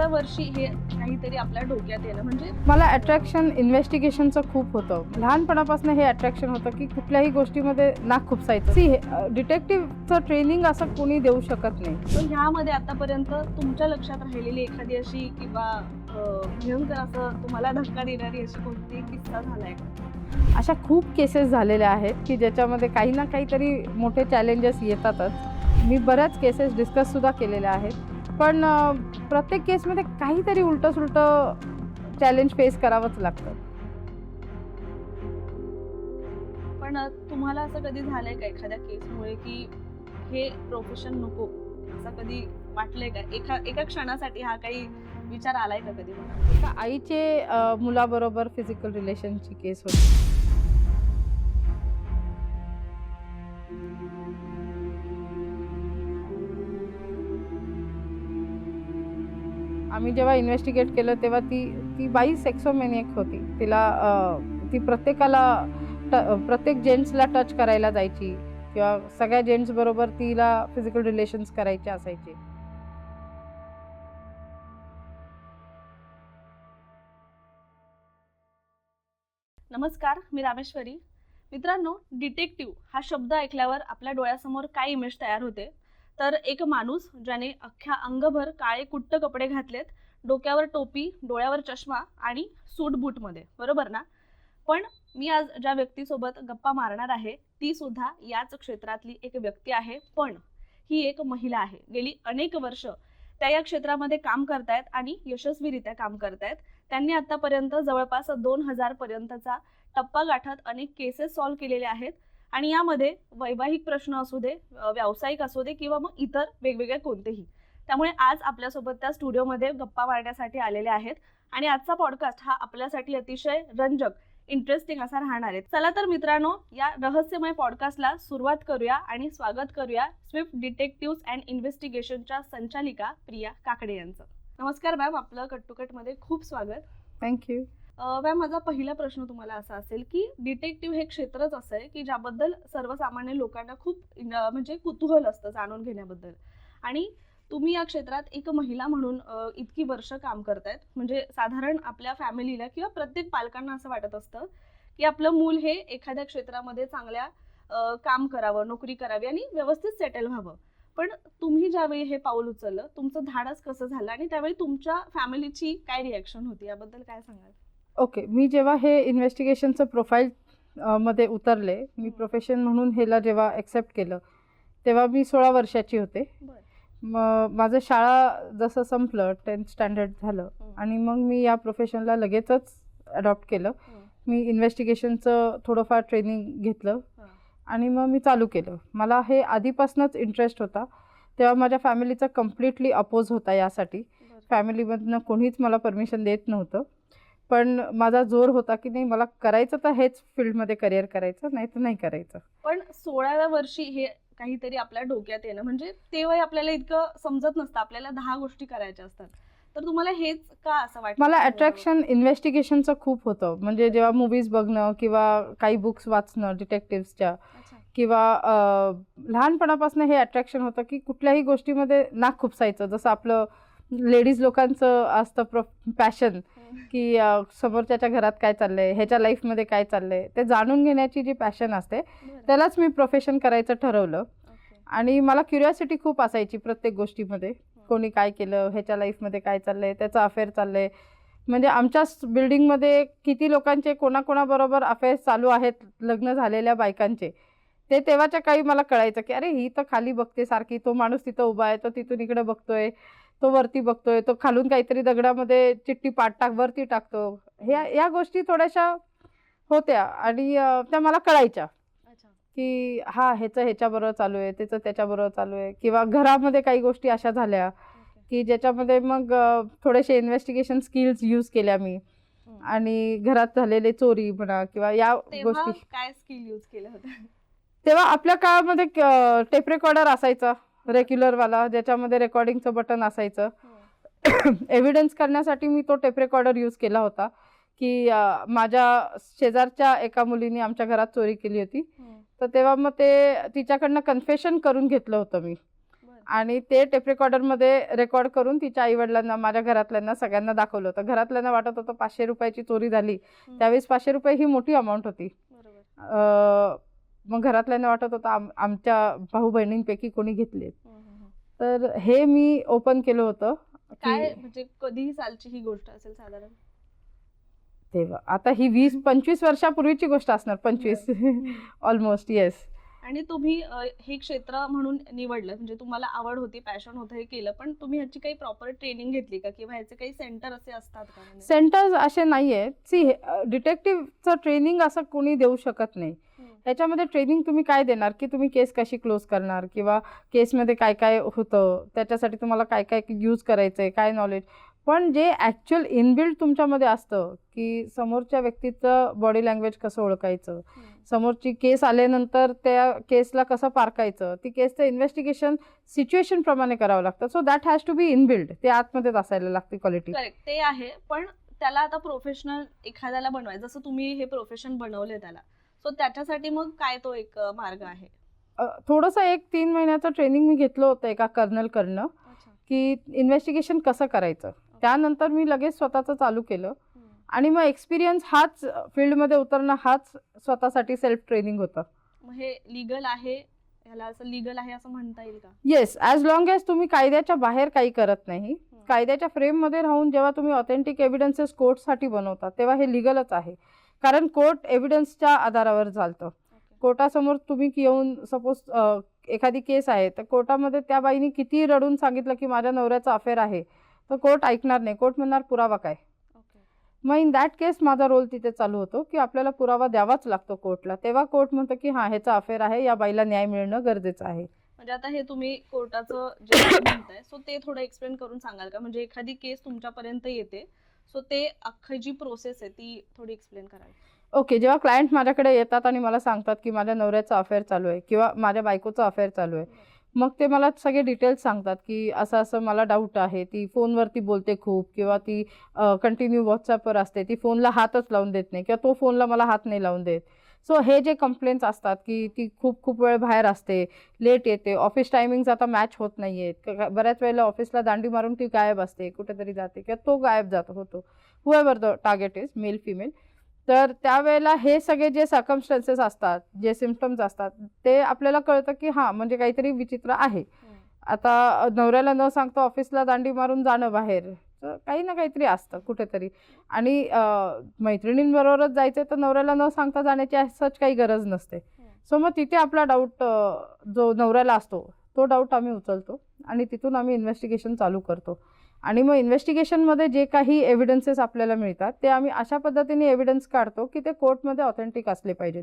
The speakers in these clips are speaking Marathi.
वर्षी हे काहीतरी आपल्या डोक्यात येणं म्हणजे मला अट्रॅक्शन इन्व्हेस्टिगेशनचं खूप होतं. लहानपणापासून हे अट्रॅक्शन होतं की कुठल्याही गोष्टीमध्ये नाक खुपसायचं. सी डिटेक्टिव्हचं ट्रेनिंग असं कोणी देऊ शकत नाही. पण ह्यामध्ये आतापर्यंत तुमच्या लक्षात राहिलेली एखादी अशी किंवा भयंकर असं तुम्हाला धक्का देणारी अशी कोणती किस्सा झालाय का? अशा खूप केसेस झालेल्या आहेत की ज्याच्यामध्ये काही ना काहीतरी मोठे चॅलेंजेस येतातच. मी बऱ्याच केसेस डिस्कससुद्धा केलेल्या आहेत, पण प्रत्येक केसमध्ये काहीतरी उलटं चॅलेंज फेस करावंच लागतं. पण तुम्हाला असं कधी झालंय का एखाद्या केसमुळे की हे प्रोफेशन नको असं कधी वाटलंय का? एका क्षणासाठी हा काही विचार आलाय का कधी? एका आईचे मुलाबरोबर फिजिकल रिलेशनची केस होती. आम्ही जेव्हा इन्व्हेस्टिगेट केलं तेव्हा ती बाई सेक्सोमॅनिएक होती. ती प्रत्येक जेंट्सला टच करायला जायची किंवा सगळ्या जेंट्स बरोबर तिला फिजिकल रिलेशन्स करायचे असायचे. नमस्कार, मी रामेश्वरी. मित्रांनो, डिटेक्टिव्ह हा शब्द ऐकल्यावर आपल्या डोळ्यासमोर काय इमेज तयार होते? तर एक माणूस ज्याने अख्ख्या अंगभर काळे कुट्ट कपडे घातलेत, डोक्यावर टोपी, डोळ्यावर चष्मा आणि सूट बूटमध्ये, बरोबर ना? पण मी आज ज्या व्यक्तीसोबत गप्पा मारणार आहे ती सुद्धा याच क्षेत्रातली एक व्यक्ती आहे. पण ही एक महिला आहे. गेली अनेक वर्ष त्या या क्षेत्रामध्ये काम करतायत आणि यशस्वीरित्या काम करतायत. त्यांनी आतापर्यंत जवळपास 2000 पर्यंतचा टप्पा गाठत अनेक केसेस सॉल्व्ह केलेले आहेत आणि यामध्ये वैवाहिक प्रश्न असू दे, व्यावसायिक असू दे किंवा मग इतर वेगवेगळे कोणतेही. त्यामुळे आज आपल्यासोबत त्या स्टुडिओमध्ये गप्पा मारण्यासाठी आलेले आहेत आणि आजचा पॉडकास्ट हा आपल्यासाठी अतिशय रंजक, इंटरेस्टिंग असा राहणार आहे. चला तर मित्रांनो, या रहस्यमय पॉडकास्टला सुरुवात करूया आणि स्वागत करूया स्विफ्ट डिटेक्टिव्ह्ज अँड इन्व्हेस्टिगेशनच्या संचालिका प्रिया काकडे यांचं. नमस्कार मॅम, आपलं कट टू कट मध्ये खूप स्वागत. थँक्यू. मॅम, माझा पहिला प्रश्न तुम्हाला असा असेल की डिटेक्टिव्ह हे क्षेत्रच असं आहे की ज्याबद्दल सर्वसामान्य लोकांना खूप म्हणजे कुतूहल असतं जाणून घेण्याबद्दल, आणि तुम्ही या क्षेत्रात एक महिला म्हणून इतकी वर्ष काम करतायत. म्हणजे साधारण आपल्या फॅमिलीला किंवा प्रत्येक पालकांना असं वाटत असतं की आपलं मूल हे एखाद्या क्षेत्रामध्ये चांगल्या काम करावं, नोकरी करावी आणि व्यवस्थित सेटल व्हावं. पण तुम्ही ज्यावेळी हे पाऊल उचललं, तुमचं धाडस कसं झालं आणि त्यावेळी तुमच्या फॅमिलीची काय रिॲक्शन होती, याबद्दल काय सांगाल? ओके, मी जेव्हा हे इन्व्हेस्टिगेशनचं प्रोफाईल मध्ये उतरले, मी प्रोफेशन म्हणून ह्याला जेव्हा ॲक्सेप्ट केलं तेव्हा मी 16 वर्षाची होते. मग माझं शाळा जसं संपलं, 10th स्टँडर्ड झालं आणि मग मी या प्रोफेशनला लगेचच अडॉप्ट केलं. मी इन्व्हेस्टिगेशनचं थोडंफार ट्रेनिंग घेतलं आणि मग मी चालू केलं. मला हे आधीपासूनच इंटरेस्ट होता. तेव्हा माझ्या फॅमिलीचा कम्प्लिटली अपोज होता यासाठी. फॅमिलीमधनं कोणीच मला परमिशन देत नव्हतं, पण माझा जोर होता की नाही, मला करायचं तर हेच फील्डमध्ये करिअर करायचं, नाही तर नाही करायचं. पण 16व्या वर्षी हे काहीतरी आपल्या डोक्यात येणं म्हणजे तेव्हा आपल्याला इतकं समजत नसतं, आपल्याला 10 गोष्टी करायच्या असतात. तर तुम्हाला हेच का असं वाटतं? मला अट्रॅक्शन इन्व्हेस्टिगेशनचं खूप होतं. म्हणजे जेव्हा मूवीज बघणं किंवा काही बुक्स वाचणं डिटेक्टिव्हच्या, किंवा लहानपणापासून हे अट्रॅक्शन होतं की कुठल्याही गोष्टीमध्ये नाक खुपसायचं. जसं आपलं लेडीज लोकांचं असतं पॅशन की समोरच्याच्या घरात काय चाललंय, ह्याच्या लाईफमध्ये काय चाललंय, ते जाणून घेण्याची जी पॅशन असते त्यालाच मी प्रोफेशन करायचं ठरवलं. आणि मला क्युरिओसिटी खूप असायची प्रत्येक गोष्टीमध्ये. कोणी काय केलं, ह्याच्या लाईफमध्ये काय चाललंय, त्याचं अफेअर चाललंय. म्हणजे आमच्याच बिल्डिंगमध्ये किती लोकांचे कोणाकोणाबरोबर अफेअर्स चालू आहेत, लग्न झालेल्या बायकांचे. ते तेव्हाच्या काही मला कळायचं की अरे, ही तर खाली बघते सारखी, तो माणूस तिथं उभा आहे, तो तिथून इकडे बघतोय, तो वरती बघतोय, तो खालून काहीतरी दगडामध्ये चिठ्ठी वरती टाकतो. या गोष्टी थोड्याशा होत्या आणि त्या मला कळायच्या की हा, ह्याचं ह्याच्याबरोबर चालू आहे, त्याचं त्याच्याबरोबर चालू आहे. किंवा घरामध्ये काही गोष्टी अशा झाल्या की ज्याच्यामध्ये मग थोडेसे इन्व्हेस्टिगेशन स्किल्स यूज केल्या मी. आणि घरात झालेले चोरी म्हणा किंवा या गोष्टी. काय स्किल यूज केलं होतं तेव्हा आपल्या काळामध्ये टेप रेकॉर्डर असायचा रेग्युलरवाला, ज्याच्यामध्ये रेकॉर्डिंगचं बटन असायचं. एव्हिडन्स करण्यासाठी मी तो टेप रेकॉर्डर यूज केला होता की माझ्या शेजारच्या एका मुलीने आमच्या घरात चोरी केली होती. तर तेव्हा मग ते तिच्याकडनं कन्फेशन करून घेतलं होतं मी. आणि ते टेप रेकॉर्डरमध्ये रेकॉर्ड करून तिच्या आईवडिलांना, माझ्या घरातल्यांना, सगळ्यांना दाखवलं होतं. घरातल्यांना वाटत होतं 500 रुपयाची चोरी झाली. त्यावेळेस 500 रुपये ही मोठी अमाऊंट होती. मग घरातल्यांना वाटत होतं आमच्या भाऊ बहिणींपैकी कोणी घेतले. तर हे मी ओपन केलं होतं. काय म्हणजे कधी सालची ही गोष्ट असेल साधारण? तेव्हा आता ही 20-25 वर्षापूर्वीची गोष्ट असणार. 25 ऑलमोस्ट. येस. आणि तुम्ही हे क्षेत्र म्हणून निवडलं, म्हणजे तुम्हाला आवड होती, पॅशन होतं, हे केलं, पण तुम्ही ह्याची काही प्रॉपर ट्रेनिंग घेतली का, किंवा ह्याचे काही सेंटर असे असतात का? सेंटर्स असे नाहीये. सी, डिटेक्टिव्हचं ट्रेनिंग असं कोणी देऊ शकत नाही. ह्याच्यामध्ये ट्रेनिंग तुम्ही काय देणार, की तुम्ही केस कशी क्लोज करणार, किंवा केसमध्ये काय काय होतं, त्याच्यासाठी तुम्हाला काय काय यूज करायचंय, काय नॉलेज. पण जे ॲक्च्युअल इनबिल्ट तुमच्यामध्ये असतं, की समोरच्या व्यक्तीचं बॉडी लँग्वेज कसं ओळखायचं, समोरची केस आल्यानंतर त्या केसला कसं पारखायचं, ती केसचं इन्व्हेस्टिगेशन सिच्युएशन प्रमाणे करावं लागतं. So that has to be inbuilt. ते आतमध्येच असायला लागते क्वालिटी. करेक्ट, ते आहे. पण त्याला आता प्रोफेशनल एखाद्याला बनवायचं, जसं तुम्ही हे प्रोफेशन बनवले त्याला, सो त्याच्यासाठी मग काय तो एक मार्ग आहे? थोडंसं 1-3 महिन्याचं ट्रेनिंग मी घेतलं होतं एका कर्नलकडनं, की इन्व्हेस्टिगेशन कसं करायचं. त्यानंतर मी लगेच स्वतःचं चालू केलं. आणि मग एक्सपिरियन्स हाच फील्डमध्ये उतरणं, हाच स्वतःसाठी सेल्फ ट्रेनिंग होतं. मग हे लीगल आहे, ह्याला असं लीगल आहे असं म्हणता येईल का? येस, ॲज लॉंग ॲज तुम्ही कायद्याच्या बाहेर काही करत नाही. कायद्याच्या फ्रेममध्ये राहून जेव्हा तुम्ही ऑथेंटिक एव्हिडन्सेस कोर्टसाठी बनवता, तेव्हा हे लीगलच आहे. कारण कोर्ट एव्हिडन्सच्या आधारावर चालतं. कोर्टासमोर तुम्ही येऊन, सपोज एखादी केस आहे, तर कोर्टामध्ये त्या बाईने किती रडून सांगितलं की माझ्या नवऱ्याचा अफेअर आहे, तर कोर्ट ऐकणार नाही. कोर्ट म्हणणार पुरावा काय. मग इन दॅट केस माझा रोल तिथे चालू होतो, की आपल्याला पुरावा द्यावाच लागतो कोर्टला. तेव्हा कोर्ट म्हणतं की हां, ह्याचा अफेअर आहे, या बाईला न्याय मिळणं गरजेचं आहे. म्हणजे आता हे तुम्ही कोर्टाचं जे म्हणताय, सो ते थोडं एक्सप्लेन करून सांगाल का? म्हणजे एखादी केस तुमच्यापर्यंत येते, सो ते अख्खी जी प्रोसेस आहे ती थोडी एक्सप्लेन कराल? ओके, जेव्हा क्लायंट माझ्याकडे येतात आणि मला सांगतात की माझ्या नवऱ्याचा अफेअर चालू आहे किंवा माझ्या बायकोचा अफेअर चालू आहे, मग ते मला सगळे डिटेल्स सांगतात की असं असं मला डाऊट आहे, ती फोनवरती बोलते खूप, किंवा ती कंटिन्यू व्हॉट्सअपवर असते, ती फोनला हातच लावून देत नाही, किंवा तो फोनला मला हात नाही लावून देत. सो हे जे कंप्लेंट्स असतात की ती खूप खूप वेळ बाहेर असते, लेट येते, ऑफिस टायमिंग्स आता मॅच होत नाही आहेत, बऱ्याच वेळेला ऑफिसला दांडी मारून ती गायब असते, कुठेतरी जाते, किंवा तो गायब जातो होतो, whoever the target is, male female. तर त्यावेळेला हे सगळे जे सर्कमस्टन्सेस असतात, जे सिम्पटम्स असतात, ते आपल्याला कळतं की हां, म्हणजे काहीतरी विचित्र आहे. आता नवऱ्याला न सांगता ऑफिसला दांडी मारून जाणं बाहेर, तर काही ना काहीतरी असतं कुठेतरी. आणि मैत्रिणींबरोबरच जायचं तर नवऱ्याला न सांगता जाण्याची सच काही गरज नसते. सो मग तिथे आपला डाऊट जो नवऱ्याला असतो, तो डाऊट आम्ही उचलतो आणि तिथून आम्ही इन्व्हेस्टिगेशन चालू करतो. आणि मग इन्व्हेस्टिगेशनमध्ये जे काही एव्हिडन्सेस आपल्याला मिळतात, ते आम्ही अशा पद्धतीने एव्हिडन्स काढतो की ते कोर्टमध्ये ऑथेंटिक असले पाहिजे,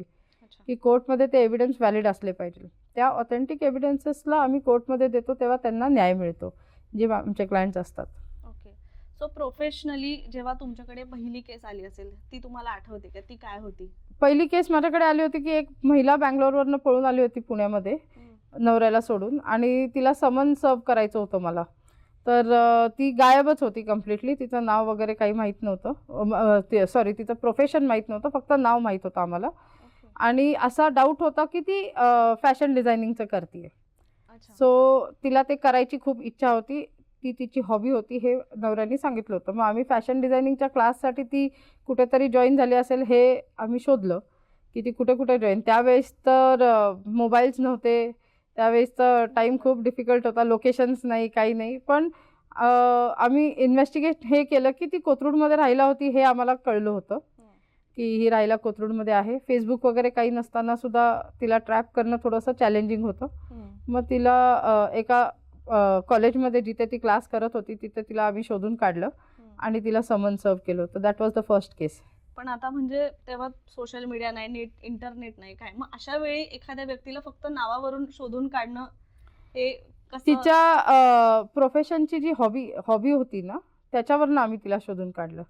की कोर्टमध्ये ते एव्हिडन्स व्हॅलिड असले पाहिजे. त्या ऑथेंटिक एव्हिडन्सेसला आम्ही कोर्टमध्ये देतो, तेव्हा त्यांना न्याय मिळतो, जे आमचे क्लायंट्स असतात. ओके, सो प्रोफेशनली जेव्हा तुमच्याकडे पहिली केस आली असेल, ती तुम्हाला आठवते का? ती काय होती? पहिली केस माझ्याकडे आली होती की एक महिला बँगलोरवरनं पळून आली होती पुण्यामध्ये नवऱ्याला सोडून, आणि तिला समन सर्व करायचं होतं मला. तर ती गायबच होती कम्प्लिटली. तिचं नाव वगैरे काही माहीत नव्हतं, सॉरी, तिचं प्रोफेशन माहीत नव्हतं, फक्त नाव माहीत होतं आम्हाला. आणि असा डाऊट होता की ती फॅशन डिझायनिंगचं करते. सो तिला ते करायची खूप इच्छा होती, ती तिची हॉबी होती, हे नवऱ्याने सांगितलं होतं. मग आम्ही फॅशन डिझायनिंगच्या क्लाससाठी ती कुठेतरी जॉईन झाली असेल हे आम्ही शोधलं की ती कुठे कुठे जॉईन. त्यावेळेस तर मोबाईल्स नव्हते, त्यावेळेस तर टाईम खूप डिफिकल्ट होता, लोकेशन्स नाही, काही नाही. पण आम्ही इन्व्हेस्टिगेट हे केलं की ती कोथरूडमध्ये राहिला होती, हे आम्हाला कळलं होतं की ही राहायला कोथरूडमध्ये आहे. फेसबुक वगैरे काही नसताना सुद्धा तिला ट्रॅप करणं थोडंसं चॅलेंजिंग होतं. मग तिला एका कॉलेजमध्ये जिथे ती क्लास करत होती तिथे तिला आम्ही शोधून काढलं आणि तिला समन सर्व केलं होतं. दॅट वॉज द फर्स्ट केस. पण आता म्हणजे तेव्हा सोशल मीडिया नाही, नेट, इंटरनेट नाही, काय, मग अशा वेळी एखाद्या व्यक्तीला फक्त नावावरून शोधून काढणं हे कसं? तिच्या प्रोफेशनची जी हॉबी होती ना, त्याच्यावरनं आम्ही तिला शोधून काढलं.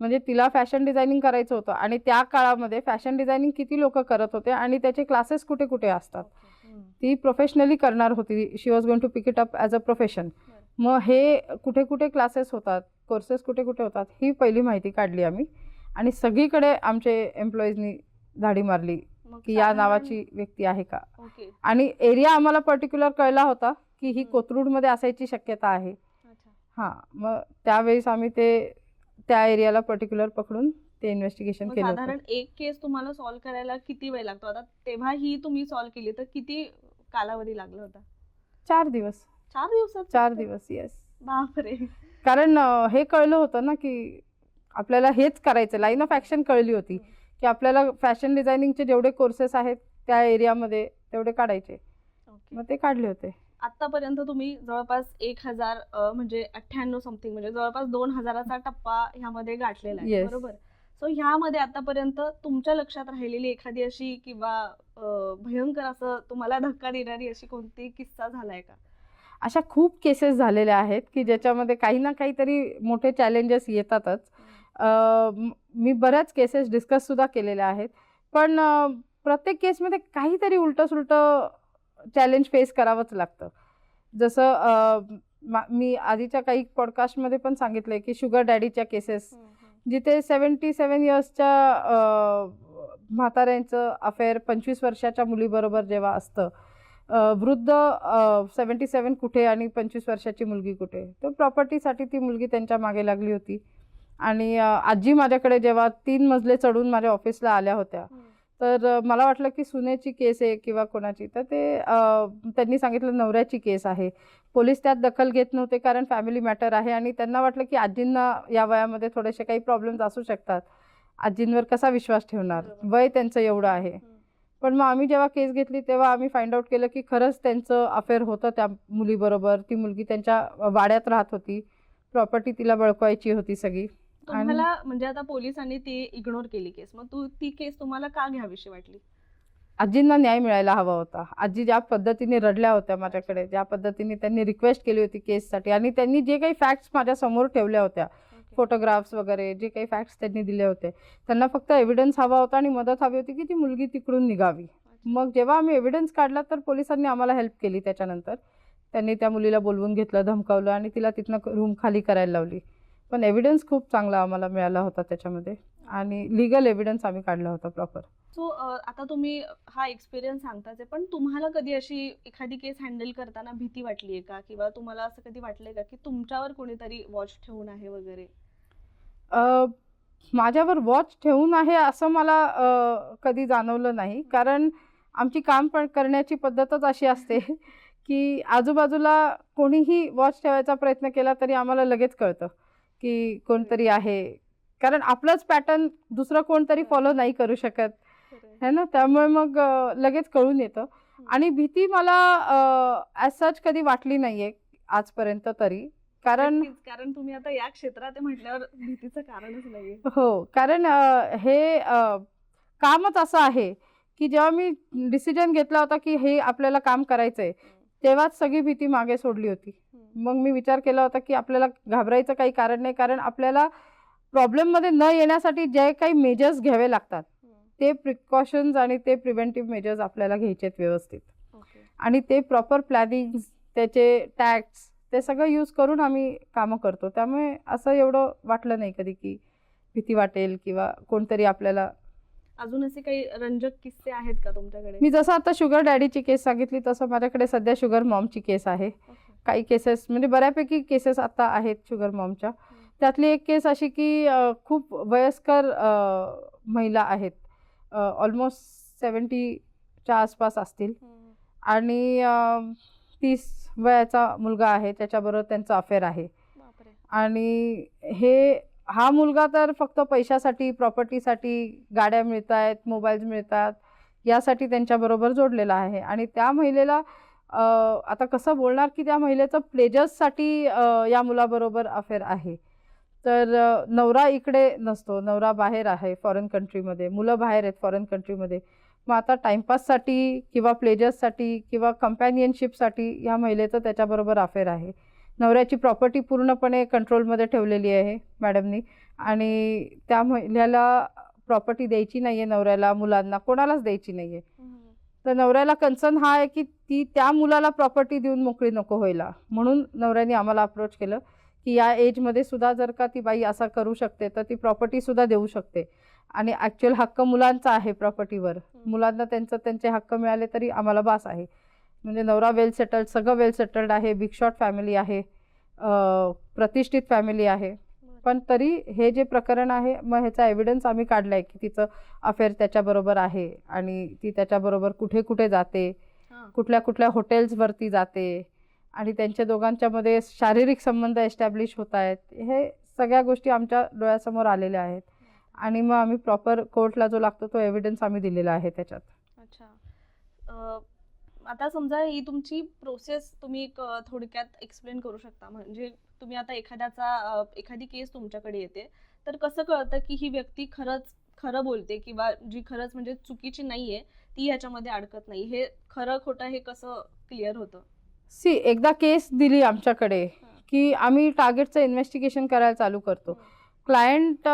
म्हणजे तिला फॅशन डिझायनिंग करायचं होतं, आणि त्या काळामध्ये फॅशन डिझायनिंग किती लोक करत होते आणि त्याचे क्लासेस कुठे कुठे असतात. ती प्रोफेशनली करणार होती, she was going to pick it up as a profession. मग हे कुठे कुठे क्लासेस होतात, कोर्सेस कुठे कुठे होतात, ही पहिली माहिती काढली आम्ही. आणि सगळीकडे आमचे एम्प्लॉईजनी झाडी मारली की या नावाची व्यक्ती आहे का. आणि एरिया आम्हाला पर्टिक्युलर कळला होता की ही कोथरूडमध्ये असायची शक्यता आहे. अच्छा. हां, मग त्यावेळेस आम्ही ते त्या एरियाला पर्टिक्युलर पकडून ते इन्व्हेस्टिगेशन मग केलं होतं. साधारण एक केस तुम्हाला सॉल्व्ह करायला किती वेळ लागतो? आता तेव्हा ही तुम्ही सॉल्व्ह केली तर किती कालावधी लागला होता? 4 दिवस. 4 दिवसात 4 फक्त? दिवस. येस. बापरे! कारण हे कळलं होतं ना, की आपल्याला हेच करायचं. लाईन ऑफ ॲक्शन कळली होती, की आपल्याला फॅशन डिझायनिंगचे जेवढे कोर्सेस आहेत त्या एरियामध्ये तेवढे काढायचे. ओके. मग ते काढले होते. आतापर्यंत तुम्ही जवळपास 1000 म्हणजे 98 समथिंग म्हणजे जवळपास 2000चा टप्पा ह्यामध्ये गाठलेला आहे. Yes. बरोबर? सो ह्यामध्ये आतापर्यंत तुमच्या लक्षात राहिलेली एखादी अशी किंवा भयंकर असं तुम्हाला धक्का देणारी अशी कोणती किस्सा झालाय का? अशा खूप केसेस झालेल्या आहेत, की ज्याच्यामध्ये काही ना काहीतरी मोठे चॅलेंजेस येतातच. मी बऱ्याच केसेस डिस्कससुद्धा केलेल्या आहेत. पण प्रत्येक केसमध्ये काहीतरी उलटं-सुलटं चॅलेंज फेस करावंच लागतं. जसं मी आधीच्या काही पॉडकास्टमध्ये पण सांगितलंय, की शुगर डॅडीच्या केसेस जिथे 77 इयर्सच्या म्हाताऱ्यांचं अफेअर 25 वर्षाच्या मुलीबरोबर जेव्हा असतं, वृद्ध 77 कुठे आणि 25 वर्षाची मुलगी कुठे. तर प्रॉपर्टीसाठी ती मुलगी त्यांच्या मागे लागली होती. आणि आजी माझ्याकडे जेव्हा 3 मजले चढून माझ्या ऑफिसला आल्या होत्या, तर मला वाटलं की सुनेची केस आहे किंवा कोणाची. तर ते त्यांनी सांगितलं नवऱ्याची केस आहे. पोलीस त्यात दखल घेत नव्हते कारण फॅमिली मॅटर आहे आणि त्यांना वाटलं की आजींना या वयामध्ये थोडेसे काही प्रॉब्लेम्स असू शकतात. आजींवर कसा विश्वास ठेवणार? वय त्यांचं एवढं आहे. पण मग आम्ही जेव्हा केस घेतली तेव्हा आम्ही फाइंड आउट केलं की खरंच त्यांचं अफेअर होतं त्या मुलीबरोबर. ती मुलगी त्यांच्या वाड्यात राहत होती. प्रॉपर्टी तिला बळकवायची होती सगळी. तुम्हाला म्हणजे आता पोलिसांनी ती इग्नोर केली केस. मग ती केस तुम्हाला का घ्यावीशी वाटली? आजींना न्याय मिळायला हवा होता. आजी ज्या पद्धतीने रडल्या होत्या माझ्याकडे, ज्या पद्धतीने त्यांनी रिक्वेस्ट केली होती केससाठी आणि त्यांनी जे काही फॅक्ट्स माझ्यासमोर ठेवल्या होत्या, फोटोग्राफ्स वगैरे जे काही फॅक्ट्स त्यांनी दिले होते, त्यांना फक्त एव्हिडन्स हवा होता आणि मदत हवी होती की ती मुलगी तिकडून निघावी. मग जेव्हा आम्ही एव्हिडन्स काढला तर पोलिसांनी आम्हाला हेल्प केली. त्याच्यानंतर त्यांनी त्या मुलीला बोलवून घेतलं, धमकावलं आणि तिला तिथनं रूम खाली करायला लावली. पण एव्हिडन्स खूप चांगला आम्हाला मिळाला होता त्याच्यामध्ये आणि लीगल एव्हिडन्स आम्ही काढला होता प्रॉपर. सो आता तुम्ही हा एक्सपिरियन्स सांगताच आहे, पण तुम्हाला कधी अशी एखादी केस हँडल करताना भीती वाटली आहे का? किंवा तुम्हाला असं कधी वाटलंय का की तुमच्यावर कोणीतरी वॉच ठेवून आहे वगैरे? माझ्यावर वॉच ठेवून आहे असं मला कधी जाणवलं नाही. कारण आमची काम पण करण्याची पद्धतच अशी असते की आजूबाजूला कोणीही वॉच ठेवायचा प्रयत्न केला तरी आम्हाला लगेच कळतं की कोणतरी आहे. कारण आपलंच पॅटर्न दुसरं कोणतरी फॉलो नाही करू शकत है ना. त्यामुळे मग लगेच कळून येतं. आणि भीती मला ॲज सच कधी वाटली नाहीये आजपर्यंत तरी. कारण तुम्ही आता या क्षेत्रात आहे म्हटल्यावर भीतीचं कारणच नाहीये. हो, कारण हे कामच असं आहे की जेव्हा मी डिसिजन घेतला होता की हे आपल्याला काम करायचंय, तेव्हाच सगळी भीती मागे सोडली होती. मग मी विचार केला होता की आपल्याला घाबरायचं काही कारण नाही. कारण आपल्याला प्रॉब्लेममध्ये न येण्यासाठी जे काही मेजर्स घ्यावे लागतात, ते प्रिकॉशन्स आणि ते प्रिव्हेंटिव्ह मेजर्स आपल्याला घ्यायचे आहेत व्यवस्थित. आणि ते प्रॉपर प्लॅनिंग, त्याचे टॅक्स, ते सगळं यूज करून आम्ही कामं करतो. त्यामुळे असं एवढं वाटलं नाही कधी की भीती वाटेल किंवा कोणतरी आपल्याला. अजून असे काही रंजक किस्से आहेत का तुमच्याकडे? मी जसं आता शुगर डॅडीची केस सांगितली तसं माझ्याकडे सध्या शुगर मॉमची केस आहे. काही केसेस म्हणजे बऱ्यापैकी केसेस आता आहेत शुगर मॉमच्या. त्यातली एक केस अशी की खूप वयस्कर महिला आहेत, ऑलमोस्ट 70च्या आसपास असतील आणि 30 वयाचा मुलगा आहे, त्याच्याबरोबर त्यांचं अफेअर आहे. आणि हा मुलगा तर फक्त पैशासाठी, प्रॉपर्टीसाठी, गाड्या मिळत आहेत, मोबाईल्स मिळतात यासाठी त्यांच्याबरोबर जोडलेला आहे. आणि त्या महिलेला आता कसं बोलणार की त्या महिलेचं प्लेजर्ससाठी या मुलाबरोबर अफेअर आहे. तर नवरा इकडे नसतो, नवरा बाहेर आहे फॉरेन कंट्रीमध्ये, मुलं बाहेर आहेत फॉरेन कंट्रीमध्ये. मग आता टाइमपाससाठी किंवा प्लेजर्ससाठी किंवा कंपॅनियनशिपसाठी या महिलेचं त्याच्याबरोबर अफेअर आहे. नवऱ्याची प्रॉपर्टी पूर्णपणे कंट्रोलमध्ये ठेवलेली आहे मॅडमनी आणि त्या महिलेला प्रॉपर्टी द्यायची नाही आहे, नवऱ्याला, मुलांना, कोणालाच द्यायची नाही आहे. तर नवऱ्याला कन्सर्न हा आहे की ती त्या मुलाला प्रॉपर्टी देऊन मोकळी नको व्हायला. म्हणून नवऱ्याने आम्हाला अप्रोच केलं की या एजमध्ये सुद्धा जर का ती बाई असा करू शकते तर ती प्रॉपर्टीसुद्धा देऊ शकते. आणि ॲक्च्युअल हक्क मुलांचा आहे प्रॉपर्टीवर. मुलांना त्यांचे हक्क मिळाले तरी आम्हाला बास आहे. म्हणजे नवरा वेल सेटल्ड, सगळं वेल सेटल्ड आहे, बिग शॉट फॅमिली आहे, प्रतिष्ठित फॅमिली आहे. पण तरी हे जे प्रकरण आहे, मग ह्याचा एव्हिडन्स आम्ही काढला आहे की तिचं अफेअर त्याच्याबरोबर आहे आणि ती त्याच्याबरोबर कुठे कुठे जाते, कुठल्या कुठल्या हॉटेल्सवरती जाते आणि त्यांच्या दोघांच्यामध्ये शारीरिक संबंध एस्टॅब्लिश होत आहेत. हे सगळ्या गोष्टी आमच्या डोळ्यासमोर आलेल्या आहेत आणि मग आम्ही प्रॉपर कोर्टला जो लागतो तो एव्हिडन्स आम्ही दिलेला आहे त्याच्यात. अच्छा. आता समजा ही तुमची प्रोसेस तुम्ही थोडक्यात एक्सप्लेन करू शकता? म्हणजे तुम्ही आता एखादी केस तुमच्याकडे येते, तर कसं कळतं की ही व्यक्ती खरं बोलते किंवा जी खरंच म्हणजे चुकीची नाहीये, ती ह्याच्यामध्ये अडकत नाही? हे खरं खोटं हे कसं क्लिअर होतं? एकदा केस दिली आमच्याकडे की आम्ही टार्गेटचं इन्व्हेस्टिगेशन करायला चालू करतो. क्लायंट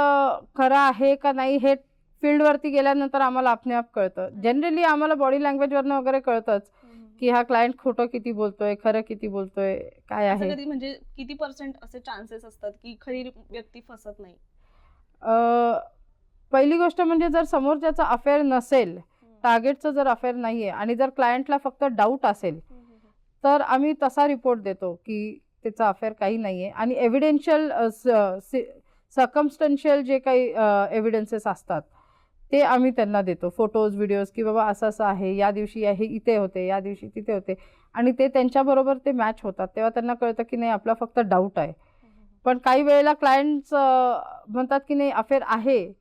खरा आहे का नाही हे फील्डवरती गेल्यानंतर आम्हाला आपणआप कळतं. जनरली आम्हाला बॉडी लँग्वेजवरनं वगैरे कळतंच की हा क्लायंट खोटं किती बोलतोय, खरं किती बोलतोय, काय आहे. कधी म्हणजे किती % असे चान्सेस असतात की खरी व्यक्ती फसत नाही? पहिली गोष्ट म्हणजे जर समोरच्याचा अफेअर नसेल, टार्गेटचं जर अफेअर नाहीये आणि जर क्लायंटला फक्त डाऊट असेल, तर आम्ही तसा रिपोर्ट देतो की त्याचा अफेअर काही नाहीये आणि एव्हिडेन्शियल सर्कमस्टन्शियल जे काही एव्हिडन्सेस असतात ते आम्ही त्यांना देतो. फोटोज, व्हिडिओज की बाबा असं असं आहे, या दिवशी हे इथे होते, या दिवशी तिथे होते आणि ते त्यांच्याबरोबर ते मॅच होतात. तेव्हा त्यांना कळतं की नाही आपला फक्त डाऊट आहे. पण काही वेळेला क्लायंट्स म्हणतात की नाही अफेअर आहे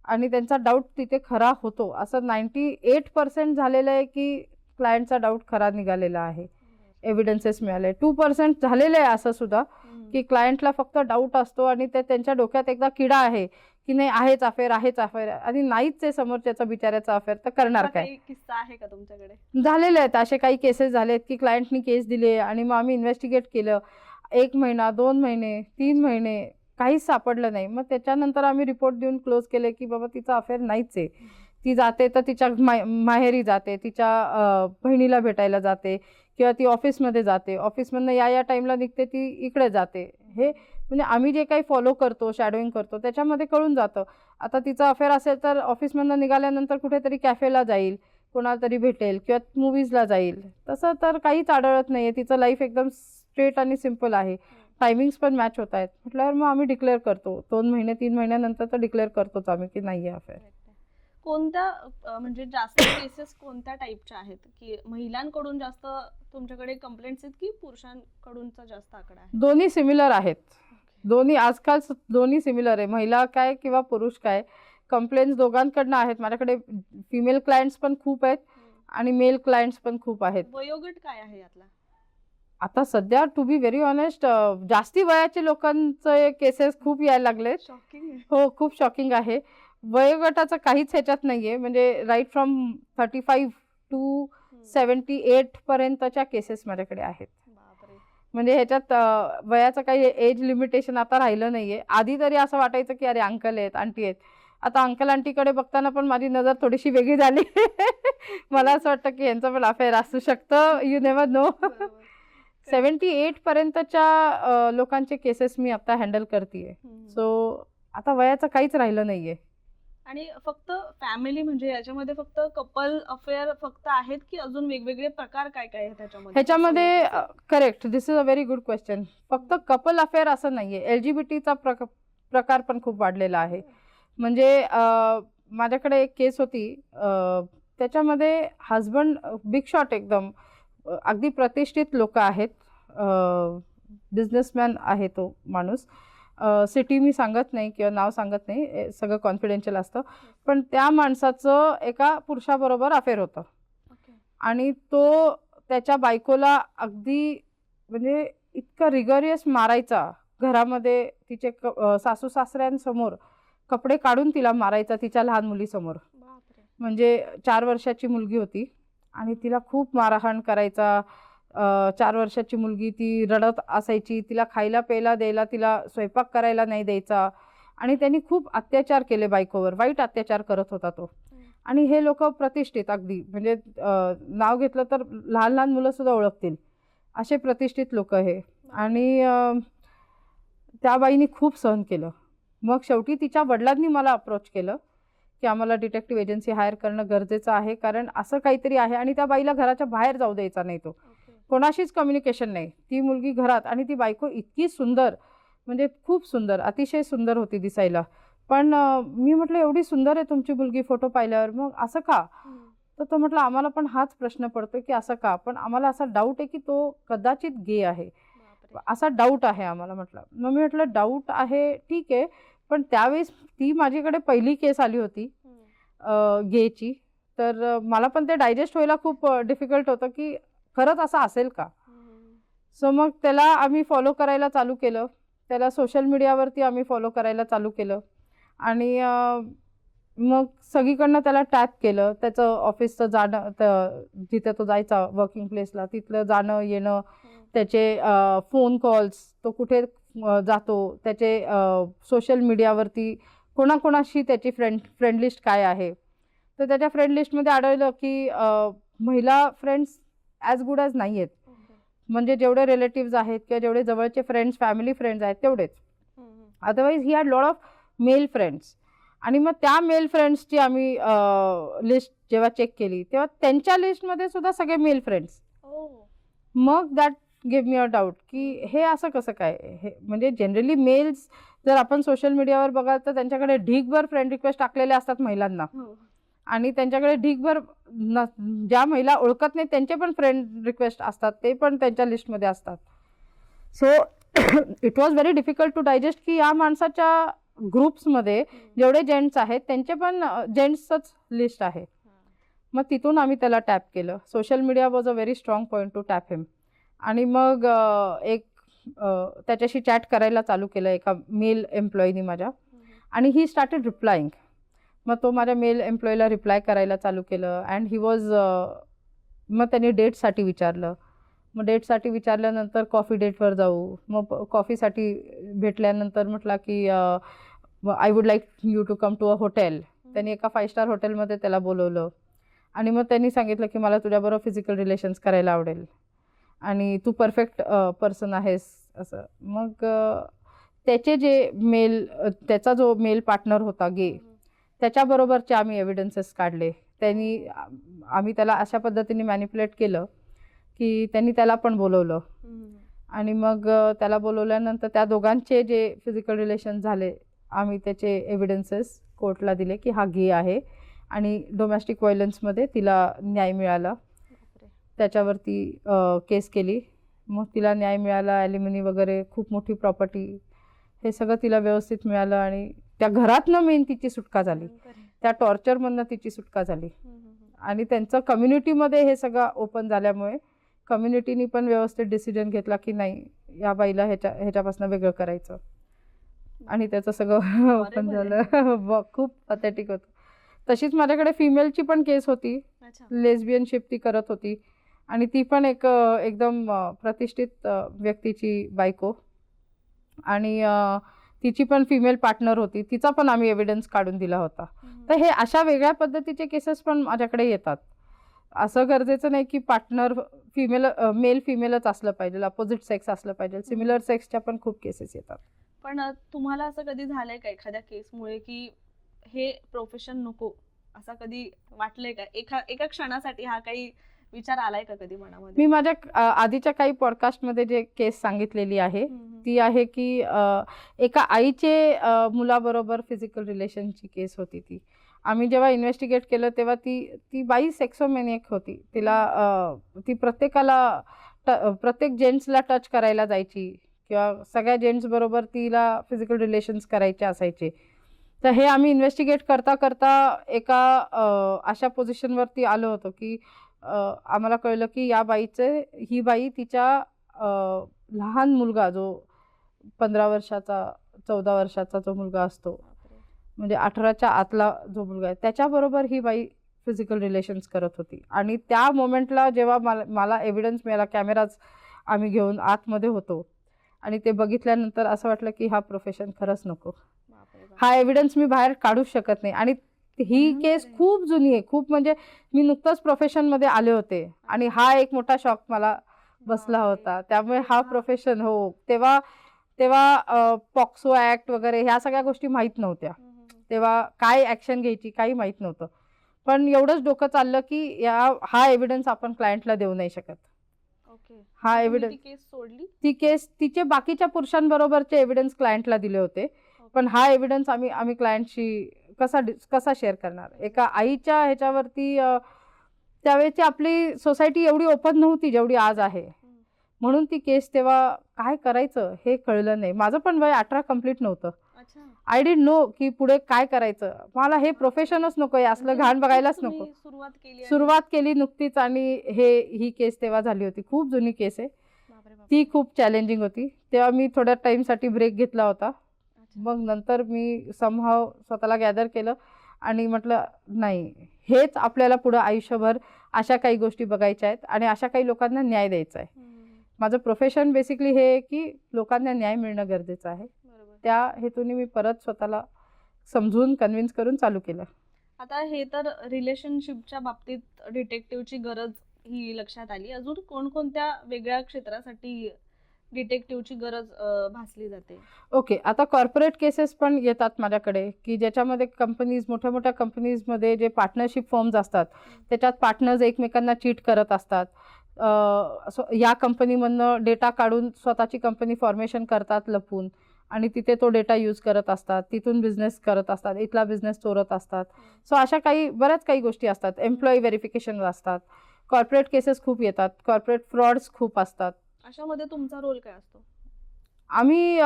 आणि त्यांचा डाऊट तिथे खरा होतो. असं 98% झालेलं आहे की क्लायंटचा डाऊट खरा निघालेला आहे, एव्हिडन्सेस मिळाले. 2% झालेलं आहे असं सुद्धा की क्लायंटला फक्त डाऊट असतो आणि ते त्यांच्या डोक्यात एकदा किडा आहे की नाही आहेच अफेअर आणि नाहीच आहे समोरच्याचा बिचाऱ्याचा अफेअर, तर करणार काय? काही किस्सा आहे का तुमच्याकडे? झालेले आहेत असे काही केसेस झालेत की क्लायंटनी केस दिली आणि मग आम्ही इन्व्हेस्टिगेट केलं. 1 महिना, 2 महिने, 3 महिने काहीच सापडलं नाही. मग त्याच्यानंतर आम्ही रिपोर्ट देऊन क्लोज केले की बाबा तिचा अफेअर नाहीच आहे. ती जाते तर तिच्या माहेरी जाते, तिच्या बहिणीला भेटायला जाते किंवा ती ऑफिसमध्ये जाते, ऑफिसमधनं या टाईमला निघते, ती इकडे जाते. हे म्हणजे आम्ही जे काही फॉलो करतो, शॅडोईंग करतो त्याच्यामध्ये कळून जातं. आता तिचा अफेअर असेल तर ऑफिसमधनं निघाल्यानंतर कुठेतरी कॅफेला जाईल, कोणाला तरी भेटेल किंवा मूव्हीजला जाईल. तसं तर काहीच आढळत नाही आहे. तिचं लाईफ एकदम स्ट्रेट आणि सिम्पल आहे. टायमिंग्स पण मॅच होत आहेत म्हटल्यावर मग आम्ही डिक्लेअर करतो. 2 महिने 3 महिन्यानंतर तर डिक्लेअर करतोच आम्ही की नाही आहे अफेअर. कोणत्या म्हणजे जास्त केसेस कोणत्या टाईपच्या आहेत की महिलांकडून जास्त तुमच्याकडे कंप्लेंट्स आहेत की पुरुषांकडूनचा जास्त आकडा आहे? दोन्ही सिमिलर आहेत. आजकाल दोन्ही सिमिलर आहे. महिला काय किंवा पुरुष काय, कंप्लेंट्स दोघांकडनं आहेत. माझ्याकडे फिमेल क्लायंट्स पण खूप आहेत आणि मेल क्लायंट्स पण खूप आहेत. वयोगट काय आहे यातला? आता सध्या टू बी व्हेरी ऑनेस्ट जास्ती वयाचे लोकांचे केसेस खूप यायला लागलेत. शॉकिंग. हो, खूप शॉकिंग आहे. वयोगटाचं काहीच ह्याच्यात नाहीये. म्हणजे राईट फ्रॉम 35 टू 78 पर्यंतच्या केसेस माझ्याकडे आहेत. बापरे. म्हणजे ह्याच्यात वयाचं काही एज लिमिटेशन आता राहिलं नाहीये. आधी तरी असं वाटायचं की अरे अंकल आहेत, आंटी आहेत. आता अंकल आंटीकडे बघताना पण माझी नजर थोडीशी वेगळी झाली. मला असं वाटतं की यांचं पण अफेअर असू शकतं. You never know. 78 पर्यंतच्या लोकांचे केसेस मी आता हँडल करतेय. सो आता वयाचं काहीच राहिलं नाहीये. आणि फक्त फॅमिली म्हणजे याच्यामध्ये फक्त कपल अफेअर फक्त आहेत की अजून वेगवेगळे प्रकार काय काय आहेत ह्याच्यामध्ये? Correct, this is a very good question. फक्त कपल अफेअर असं नाहीये, एलजीबीटीचा प्रकार पण खूप वाढलेला आहे. म्हणजे माझ्याकडे एक केस होती, त्याच्यामध्ये हजबंड बिग शॉट एकदम अगदी प्रतिष्ठित लोक आहेत, बिझनेसमॅन आहे तो माणूस. सिटी मी सांगत नाही किंवा नाव सांगत नाही, सगळं कॉन्फिडेन्शियल असतं. पण त्या माणसाचं एका पुरुषाबरोबर अफेअर होतं आणि तो त्याच्या बायकोला अगदी म्हणजे इतका रिगरियस मारायचा. घरामध्ये तिचे सासू सासऱ्यांसमोर कपडे काढून तिला मारायचा, तिच्या लहान मुलीसमोर. म्हणजे 4 वर्षाची मुलगी होती आणि तिला खूप मारहाण करायचा. 4 वर्षाची मुलगी ती रडत असायची, तिला खायला प्यायला द्यायला, तिला स्वयंपाक करायला नाही द्यायचा आणि त्यांनी खूप अत्याचार केले बायकोवर, वाईट अत्याचार करत होता तो. आणि हे लोक प्रतिष्ठित अगदी म्हणजे नाव घेतलं तर लहान लहान मुलं सुद्धा ओळखतील असे प्रतिष्ठित लोक हे. आणि त्या बाईनी खूप सहन केलं. मग शेवटी तिच्या वडिलांनी मला अप्रोच केलं की आम्हाला डिटेक्टिव्ह एजन्सी हायर करणं गरजेचं आहे, कारण असं काहीतरी आहे आणि त्या बाईला घराच्या बाहेर जाऊ द्यायचा नाही तो. कोणाशीच कम्युनिकेशन नाही. ती मुलगी घरात आणि ती बायको इतकी सुंदर, म्हणजे खूप सुंदर, अतिशय सुंदर होती दिसायला. पण मी म्हटलं एवढी सुंदर आहे तुमची मुलगी फोटो पाहिल्यावर, मग असं का? तर तो म्हटलं आम्हाला पण हाच प्रश्न पडतो की असं का, पण आम्हाला असा डाऊट आहे की तो कदाचित गे आहे, असा डाऊट आहे आम्हाला. म्हटलं मग मी म्हटलं डाऊट आहे ठीक आहे, पण त्यावेळेस ती माझ्याकडे पहिली केस आली होती गेची, तर मला पण ते डायजेस्ट व्हायला खूप डिफिकल्ट होतं की खरंच असं असेल का. सो मग त्याला आम्ही फॉलो करायला चालू केलं, त्याला सोशल मीडियावरती आम्ही फॉलो करायला चालू केलं आणि मग सगळीकडनं त्याला टॅप केलं. त्याचं ऑफिसचं जाणं, जिथे तो जायचा वर्किंग प्लेसला, तिथलं जाणं येणं, त्याचे फोन कॉल्स, तो कुठे जातो, त्याचे सोशल मीडियावरती कोणाकोणाशी त्याची फ्रेंड लिस्ट काय आहे. तर त्याच्या फ्रेंड लिस्टमध्ये आढळलं की महिला फ्रेंड्स ॲज गुड ॲज नाही आहेत. म्हणजे जेवढे रिलेटिव्ज आहेत किंवा जेवढे जवळचे फ्रेंड्स, फॅमिली फ्रेंड्स आहेत तेवढेच. Otherwise he had lot of male friends. आणि मग त्या मेल फ्रेंड्सची आम्ही लिस्ट जेव्हा चेक केली तेव्हा त्यांच्या लिस्टमध्ये सुद्धा सगळे मेल फ्रेंड्स. मग that give me a doubt की हे असं कसं काय. हे म्हणजे जनरली मेल्स जर आपण सोशल मीडियावर बघाल तर त्यांच्याकडे ढीगभर फ्रेंड रिक्वेस्ट टाकलेले असतात महिलांना, आणि त्यांच्याकडे ढीगभर ज्या महिला ओळखत नाही त्यांचे पण फ्रेंड रिक्वेस्ट असतात, ते पण त्यांच्या लिस्टमध्ये असतात. So it was very difficult to digest की या माणसाच्या ग्रुप्समध्ये जेवढे जेंट्स आहेत त्यांचे पण जेंट्सच लिस्ट आहे. मग तिथून आम्ही त्याला टॅप केलं. Social media was a very strong point to tap him. आणि मग त्याच्याशी चॅट करायला चालू केलं एका मेल एम्प्लॉईनी माझ्या, आणि ही स्टार्टेड रिप्लाईंग. मग तो माझ्या मेल एम्प्लॉईला रिप्लाय करायला चालू केलं. अँड ही वॉज मग त्याने डेटसाठी विचारलं. मग डेटसाठी विचारल्यानंतर कॉफी डेटवर जाऊ. मग कॉफीसाठी भेटल्यानंतर म्हटला की I would like you to come to a hotel. त्यांनी एका 5 स्टार हॉटेलमध्ये त्याला बोलवलं आणि मग त्यांनी सांगितलं की मला तुझ्याबरोबर फिजिकल रिलेशन्स करायला आवडेल आणि तू परफेक्ट पर्सन आहेस असं. मग त्याचे जे त्याचा जो मेल पार्टनर होता गे, त्याच्याबरोबरचे आम्ही एव्हिडन्सेस काढले. आम्ही त्याला अशा पद्धतीने मॅनिप्युलेट केलं की त्यांनी त्याला पण बोलवलं. आणि मग त्याला बोलवल्यानंतर त्या दोघांचे जे फिजिकल रिलेशन झाले, आम्ही त्याचे एव्हिडन्सेस कोर्टला दिले की हा गे आहे आणि डोमेस्टिक व्हायलन्समध्ये तिला न्याय मिळाला. त्याच्यावरती केस केली. मग तिला न्याय मिळाला, ॲलिमनी वगैरे, खूप मोठी प्रॉपर्टी, हे सगळं तिला व्यवस्थित मिळालं. आणि त्या घरातनं मेन तिची सुटका झाली, त्या टॉर्चरमधनं तिची सुटका झाली. आणि त्यांचं कम्युनिटीमध्ये हे सगळं ओपन झाल्यामुळे कम्युनिटीनी पण व्यवस्थित डिसिजन घेतला की नाही, या बाईला ह्याच्यापासून वेगळं करायचं. आणि त्याचं सगळं ओपन झालं. खूप पॅथेटिक होतं. तशीच माझ्याकडे फिमेलची पण केस होती. लेस्बियनशिप ती करत होती आणि ती पण एकदम प्रतिष्ठित व्यक्तीची बायको, आणि तिची पण फिमेल पार्टनर होती. तिचा पण आम्ही एव्हिडन्स काढून दिला होता. तर हे अशा वेगळ्या पद्धतीचे केसेस पण माझ्याकडे येतात. असं गरजेचं नाही की पार्टनर मेल फिमेलच असलं पाहिजे, अपोजिट सेक्स असलं पाहिजे. सिमिलर सेक्सच्या पण खूप केसेस येतात. पण तुम्हाला असं कधी झालंय का एखाद्या केसमुळे की हे प्रोफेशन नको, असं कधी वाटलंय का? एका क्षणासाठी हा काही विचार आलाय का कधी मनामध्ये? मी माझ्या आधीच्या काही पॉडकास्टमध्ये जे केस सांगितलेली आहे ती आहे की एका आईचे मुलाबरोबर फिजिकल रिलेशनची केस होती. ती आम्ही जेव्हा इन्व्हेस्टिगेट केलं तेव्हा ती बाई सेक्सोमॅनिएक होती. ती प्रत्येक जेंट्सला टच करायला जायची किंवा सगळ्या जेंट्स बरोबर तिला फिजिकल रिलेशन्स करायचे असायचे. तर हे आम्ही इन्व्हेस्टिगेट करता करता एका अशा पोझिशनवरती आलो होतो की आम्हाला कळलं की ही बाई तिच्या लहान मुलगा, जो 15 वर्षाचा 14 वर्षाचा जो मुलगा असतो, म्हणजे 18च्या आतला जो मुलगा आहे, त्याच्याबरोबर ही बाई फिजिकल रिलेशन्स करत होती. आणि त्या मोमेंटला जेव्हा मला एव्हिडन्स मिळाला, कॅमेराज आम्ही घेऊन आतमध्ये होतो आणि ते बघितल्यानंतर असं वाटलं की हा प्रोफेशन खरंच नको. हा एव्हिडन्स मी बाहेर काढूच शकत नाही. आणि ही केस खूप जुनी आहे, खूप. म्हणजे मी नुकतंच प्रोफेशनमध्ये आले होते आणि हा एक मोठा शॉक मला बसला होता. त्यामुळे हा प्रोफेशन, तेव्हा पॉक्सो ऍक्ट वगैरे ह्या सगळ्या गोष्टी माहीत नव्हत्या. तेव्हा काय ॲक्शन घ्यायची काही माहीत नव्हतं. पण एवढंच डोकं चाललं की हा एव्हिडन्स आपण क्लायंटला देऊ नाही शकत. ओके. हा तुम्ही एव्हिडन्स ती केस सोडली? ती केस तिचे बाकीच्या पुरुषांबरोबरचे एव्हिडन्स क्लायंटला दिले होते. पण हा एव्हिडन्स आम्ही क्लायंटशी कसा शेअर करणार? एका आईच्या ह्याच्यावरती त्यावेळची आपली सोसायटी एवढी ओपन नव्हती जेवढी आज आहे. म्हणून ती केस तेव्हा काय करायचं हे कळलं नाही. माझं पण वय 18 कंप्लीट नव्हतं. अच्छा. आय डिडंट नो की पुढे काय करायचं. मला हे प्रोफेशनच नको आहे, असलं म्हणजे घाण नुकतीच बघायलाच तुम्ही नको. सुरुवात केली आणि- सुरुवात केली नुकतीच आणि ही केस तेव्हा झाली होती. खूप जुनी केस आहे. बापरे बाप. ती खूप चॅलेंजिंग होती. तेव्हा मी थोड्या टाईमसाठी ब्रेक घेतला होता. अच्छा. मग नंतर मी समहाव स्वतःला गॅदर केलं आणि म्हटलं नाही, हेच आपल्याला पुढं आयुष्यभर अशा काही गोष्टी बघायच्या आहेत आणि अशा काही लोकांना न्याय द्यायचा आहे. माझं प्रोफेशन बेसिकली हे आहे की लोकांना न्याय मिळणं गरजेचं आहे. बरोबर. त्या हेतूने मी परत स्वतःला समजून कन्व्हिन्स करून चालू केलं. आता हे तर रिलेशनशिपच्या बाबतीत डिटेक्टिव्हची गरज ही लक्षात आली. अजून कोणकोणत्या वेगळ्या क्षेत्रासाठी डिटेक्टिव्हची गरज भासली जाते? ओके, आता कॉर्पोरेट केसेस पण येतात माझ्याकडे की ज्याच्यामध्ये मोठ्या मोठ्या कंपनीजमध्ये जे पार्टनरशिप फर्म्स असतात त्याच्यात पार्टनर्स एकमेकांना चीट करत असतात. या कंपनीमधनं डेटा काढून स्वतःची कंपनी फॉर्मेशन करतात लपून आणि तिथे तो डेटा यूज करत असतात. तिथून बिझनेस करत असतात. इथला बिझनेस चोरत असतात. सो अशा बऱ्याच काही गोष्टी असतात. एम्प्लॉई व्हेरिफिकेशन असतात. कॉर्पोरेट केसेस खूप येतात. कॉर्पोरेट फ्रॉड्स खूप असतात. अशामध्ये तुमचा रोल काय असतो? आम्ही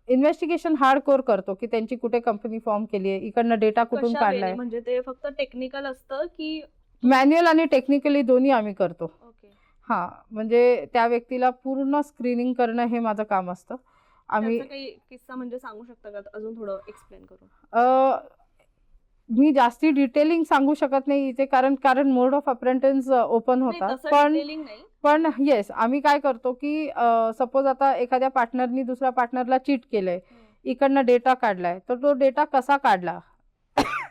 इन्व्हेस्टिगेशन हार्डकोर करतो की त्यांची कुठे कंपनी फॉर्म केली आहे, इकडनं डेटा कुठून कशा काढलाय. वेळी? म्हणजे ते फक्त टेक्निकल असतं की? मॅन्युअल आणि टेक्निकली दोन्ही आम्ही करतो. ओके. हां, म्हणजे त्या व्यक्तीला पूर्ण स्क्रीनिंग करणं हे माझं काम असतं. आम्ही त्याचा काही किस्सा म्हणजे सांगू शकता का अजून थोडं एक्सप्लेन करून? मी जास्ती डिटेलिंग सांगू शकत नाही इथे कारण मोड ऑफ अप्रेंटिस ओपन नाही, होतात. तसं पण डिटेलिंग नाही. पण येस, आम्ही काय करतो की सपोज आता एखाद्या पार्टनरनी दुसऱ्या पार्टनरला चीट केलंय, इकडनं डेटा काढलाय, तर तो डेटा कसा काढला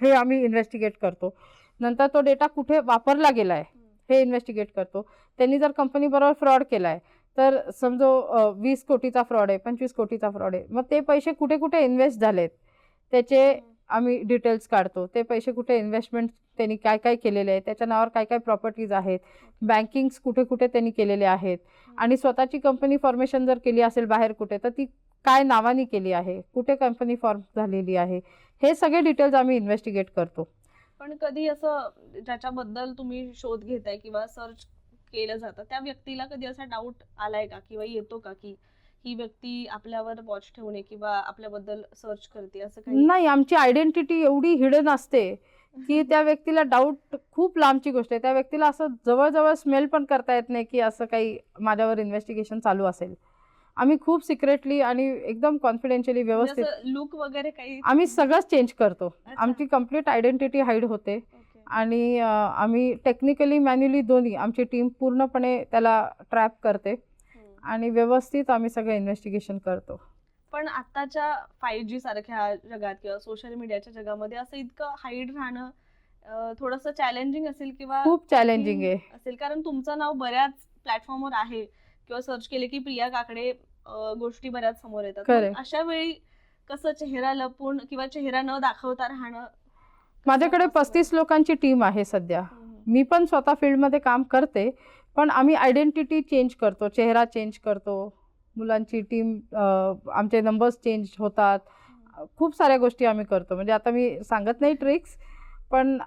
हे आम्ही इन्व्हेस्टिगेट करतो. नंतर तो डेटा कुठे वापरला गेलाय हे इन्व्हेस्टिगेट करतो. त्यांनी जर कंपनीबरोबर फ्रॉड केलाय तर समजो 20 कोटीचा फ्रॉड आहे, 25 कोटीचा फ्रॉड आहे, मग ते पैसे कुठे कुठे इन्व्हेस्ट झालेत त्याचे आम्ही डिटेल्स काढतो. ते पैसे कुठे इन्व्हेस्टमेंट त्यांनी काय काय केलेले आहे, त्याच्या नावावर काय काय प्रॉपर्टीज आहेत, बँकिंग्स कुठे कुठे त्यांनी केलेले आहेत आणि स्वतःची कंपनी फॉर्मेशन जर केली असेल बाहेर कुठे तर ती काय नावानी केली आहे, कुठे कंपनी फॉर्म झालेली आहे, हे सगळे डिटेल्स आम्ही इन्व्हेस्टिगेट करतो. पण कधी असं ज्याच्याबद्दल तुम्ही शोध घेताय किंवा सर्च केलं जातं त्या व्यक्तीला कधी असा डाऊट आलाय का किंवा येतो का की ही व्यक्ती आपल्यावर वॉच ठेवणे किंवा आपल्याबद्दल सर्च करते असं काही? नाही, आमची आयडेंटिटी एवढी हिडन असते की त्या व्यक्तीला डाऊट खूप लांबची गोष्ट आहे. त्या व्यक्तीला असं जवळजवळ स्मेल पण करता येत नाही की असं काही माझ्यावर इन्व्हेस्टिगेशन चालू असेल. आम्ही खूप सिक्रेटली आणि एकदम कॉन्फिडेन्शियली व्यवस्थित लुक वगैरे काही आम्ही सगळंच चेंज करतो. अच्छा. आमची कंप्लीट आयडेंटिटी हाईड होते ओके. आणि आम्ही टेक्निकली मॅन्युअली दोन्ही आमची टीम पूर्णपणे त्याला ट्रॅप करते आणि व्यवस्थित आम्ही सगळं इन्व्हेस्टिगेशन करतो. पण आताच्या 5G सारख्या जगात किंवा सोशल मीडियाच्या जगामध्ये असं इतकं हाईड राहणं थोडंसं चॅलेंजिंग असेल किंवा खूप चॅलेंजिंग आहे. असेल कारण तुमचं नाव बऱ्याच प्लॅटफॉर्मवर आहे किंवा सर्च केले की प्रिया काकडे गोष्टी बऱ्याच समोर येतात. Correct. मग अशा वेळी कसं चेहरा लपून किंवा चेहरा न दाखवता राहणं कसं माझ्याकडे possible? 35 लोकांची टीम आहे सध्या. हम्म. मी पण स्वतः फील्डमध्ये काम करते, पण आम्ही आयडेंटिटी चेंज करतो, चेहरा चेंज करतो. मुलांची टीम आमचे नंबर्स चेंज होतात. खूप साऱ्या गोष्टी आम्ही करतो. म्हणजे आता मी सांगत नाही ट्रिक्स, पण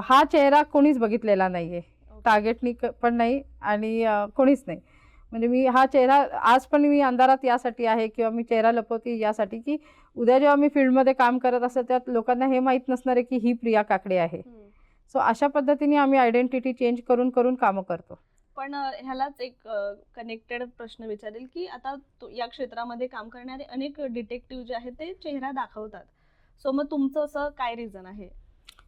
हा चेहरा कोणीच बघितलेला नाही आहे. टार्गेटनी पण नाही आणि कोणीच नाही. म्हणजे मी हा चेहरा आज पण मी अंधारात यासाठी आहे किंवा मी चेहरा लपवते यासाठी की उद्या जेव्हा मी फील्डमध्ये काम करत असेल त्यात लोकांना हे माहीत नसणार आहे की ही प्रिया काकडे आहे. सो अशा पद्धतीने आम्ही आयडेंटिटी चेंज करून करून कामं करतो. पण ह्यालाच एक कनेक्टेड प्रश्न विचारेल की आता या क्षेत्रामध्ये काम करणारे अनेक डिटेक्टिव्ह जे आहेत ते चेहरा दाखवतात. सो मग तुमचं असं काय रिझन आहे?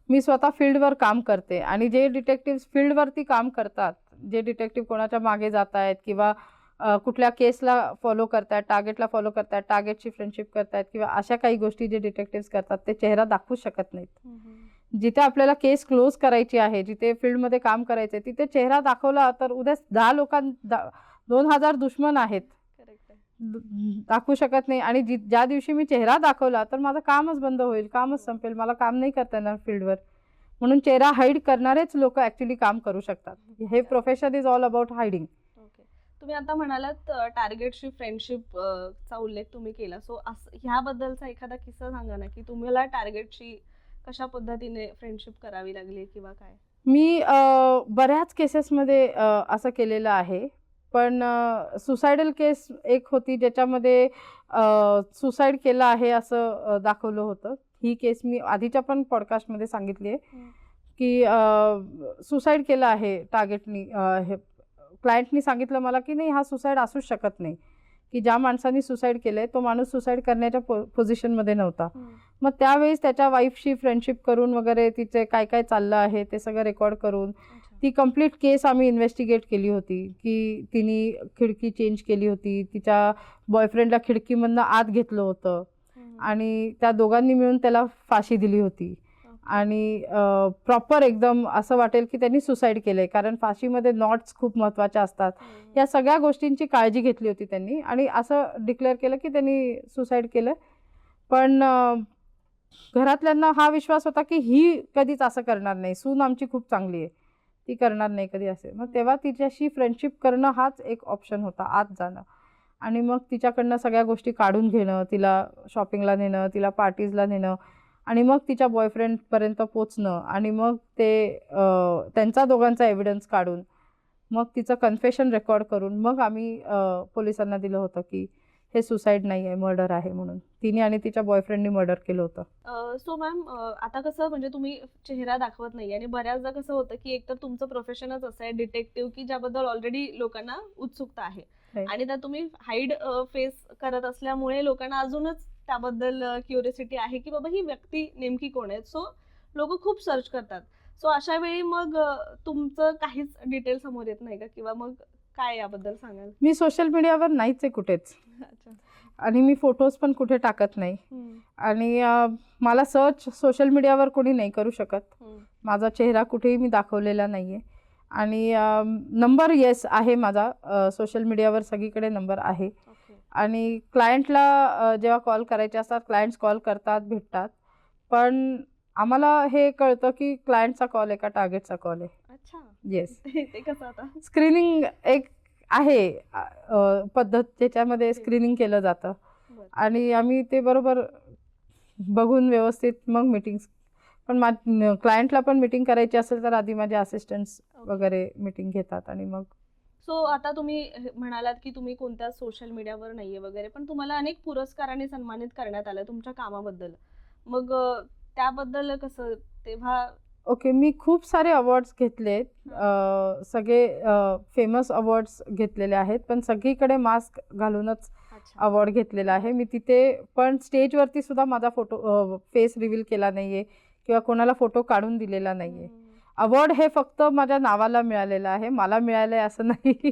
मी स्वतः फील्डवर काम करते आणि जे डिटेक्टिव्ह फील्डवरती काम करतात, जे डिटेक्टिव्ह कोणाच्या मागे जात आहेत किंवा कुठल्या केसला फॉलो करतायत, टार्गेटला फॉलो करतायत, टार्गेटची फ्रेंडशिप करतायत किंवा अशा काही गोष्टी जे डिटेक्टिव्ह करतात ते चेहरा दाखवू शकत नाहीत. जिथे आपल्याला केस क्लोज करायची आहे, जिथे फील्डमध्ये काम करायचं आहे, तिथे चेहरा दाखवला तर उद्या 10 2000 दुश्मन आहेत. करेक्ट आहे. दाखवू शकत नाही. आणि ज्या दिवशी मी चेहरा दाखवला तर माझं कामच बंद होईल, कामच संपेल, मला काम नाही करता येणार फील्डवर. म्हणून चेहरा हाईड करणारेच लोक ऍक्च्युली काम करू शकतात. हे profession is all about hiding. Okay. तुम्ही आता म्हणालात टार्गेटशी फ्रेंडशिप चा उल्लेख तुम्ही केला. सो ह्याबद्दलचा एखादा किस्सा सांगा ना, की तुम्हाला टार्गेटशी कशा पद्धतीने फ्रेंडशिप करावी लागली किंवा काय? मी बऱ्याच केसेसमध्ये असं केलेलं आहे. पण सुसायडल केस एक होती ज्याच्यामध्ये सुसाईड केलं आहे असं दाखवलं होतं. ही केस मी आधीच्या पण पॉडकास्टमध्ये सांगितली आहे की सुसाईड केलं आहे टार्गेटनी. हे क्लायंटनी सांगितलं मला की नाही, हा सुसाईड असूच शकत नाही, की ज्या माणसाने सुसाईड केलंय तो माणूस सुसाईड करण्याच्या पोझिशनमध्ये नव्हता. मग त्यावेळेस त्याच्या वाईफशी फ्रेंडशिप करून वगैरे तिचे काय काय चाललं आहे ते सगळं रेकॉर्ड करून ती कंप्लीट केस आम्ही इन्व्हेस्टिगेट केली होती. की तिने खिडकी चेंज केली होती, तिच्या बॉयफ्रेंडला खिडकीमधनं आत घेतलं होतं आणि त्या दोघांनी मिळून त्याला फाशी दिली होती. आणि प्रॉपर एकदम असं वाटेल की त्यांनी सुसाईड केलंय, कारण फाशीमध्ये नॉट्स खूप महत्त्वाच्या असतात. या सगळ्या गोष्टींची काळजी घेतली होती त्यांनी आणि असं डिक्लेअर केलं की त्यांनी सुसाईड केलं. पण घरातल्यांना हा विश्वास होता की ही कधीच असं करणार नाही, सून आमची खूप चांगली आहे, ती करणार नाही कधी असे. मग तेव्हा तिच्याशी फ्रेंडशिप करणं हाच एक ऑप्शन होता, आत जाणं आणि मग तिच्याकडनं सगळ्या गोष्टी काढून घेणं, तिला शॉपिंगला नेणं, तिला पार्टीजला नेणं आणि मग तिच्या बॉयफ्रेंडपर्यंत पोचणं आणि मग ते त्यांचा दोघांचा एव्हिडन्स काढून मग तिचं कन्फेशन रेकॉर्ड करून मग आम्ही पोलिसांना दिलं होतं की हे सुसाईड नाही आहे, मर्डर आहे म्हणून. तिने आणि तिच्या बॉयफ्रेंडनी मर्डर केलं होतं. सो मॅम, आता कसं म्हणजे तुम्ही चेहरा दाखवत नाही आणि बऱ्याचदा कसं होतं की एकतर तुमचं प्रोफेशनच असं आहे डिटेक्टिव्ह की ज्याबद्दल ऑलरेडी लोकांना उत्सुकता आहे आणि त्यात तुम्ही हाईड फेस करत असल्यामुळे लोकांना अजूनच त्याबद्दल क्युरियोसिटी आहे की बाबा ही व्यक्ती नेमकी कोण आहे. सो लोक खूप सर्च करतात. सो अशा वेळी मग तुमचं काहीच डिटेल समोर येत नाही का, किंवा मग काय याबद्दल सांगाल? मी सोशल मीडियावर नाहीच आहे कुठेच अच्छा. आणि मी फोटोज पण कुठे टाकत नाही आणि मला सर्च सोशल मीडियावर कोणी नाही करू शकत. माझा चेहरा कुठेही मी दाखवलेला नाही आहे आणि नंबर येस आहे माझा, सोशल मीडियावर सगळीकडे नंबर आहे. आणि क्लायंटला जेव्हा कॉल करायचे असतात, क्लायंट्स कॉल करतात, भेटतात, पण आम्हाला हे कळतं की क्लायंटचा कॉल आहे का टार्गेटचा कॉल आहे. अच्छा. येस. ते कसं आता? स्क्रीनिंग एक आहे पद्धत ज्याच्यामध्ये स्क्रीनिंग केलं जातं आणि आम्ही ते बरोबर बघून व्यवस्थित मग मीटिंग्स. पण क्लायंटला पण मीटिंग करायची असेल तर आधी माझे असिस्टंट्स वगैरे मीटिंग घेतात आणि मग. सो आता तुम्ही म्हणालात की तुम्ही कोणत्या सोशल मीडियावर नाहीये वगैरे, पण तुम्हाला अनेक पुरस्कारांनी सन्मानित करण्यात आलं तुमच्या कामाबद्दल. मग त्याबद्दल कसं तेव्हा? ओके, मी खूप सारे अवॉर्ड्स घेतलेत, सगळे फेमस अवॉर्ड्स घेतलेले आहेत, पण सगळीकडे मास्क घालूनच अवॉर्ड घेतलेला आहे. मी तिथे पण स्टेजवरती सुद्धा माझा फोटो फेस रिव्हील केला नाहीये किंवा कोणाला फोटो काढून दिलेला नाहीये. अवॉर्ड हे फक्त माझ्या नावाला मिळालेलं आहे, मला मिळालंय असं नाही.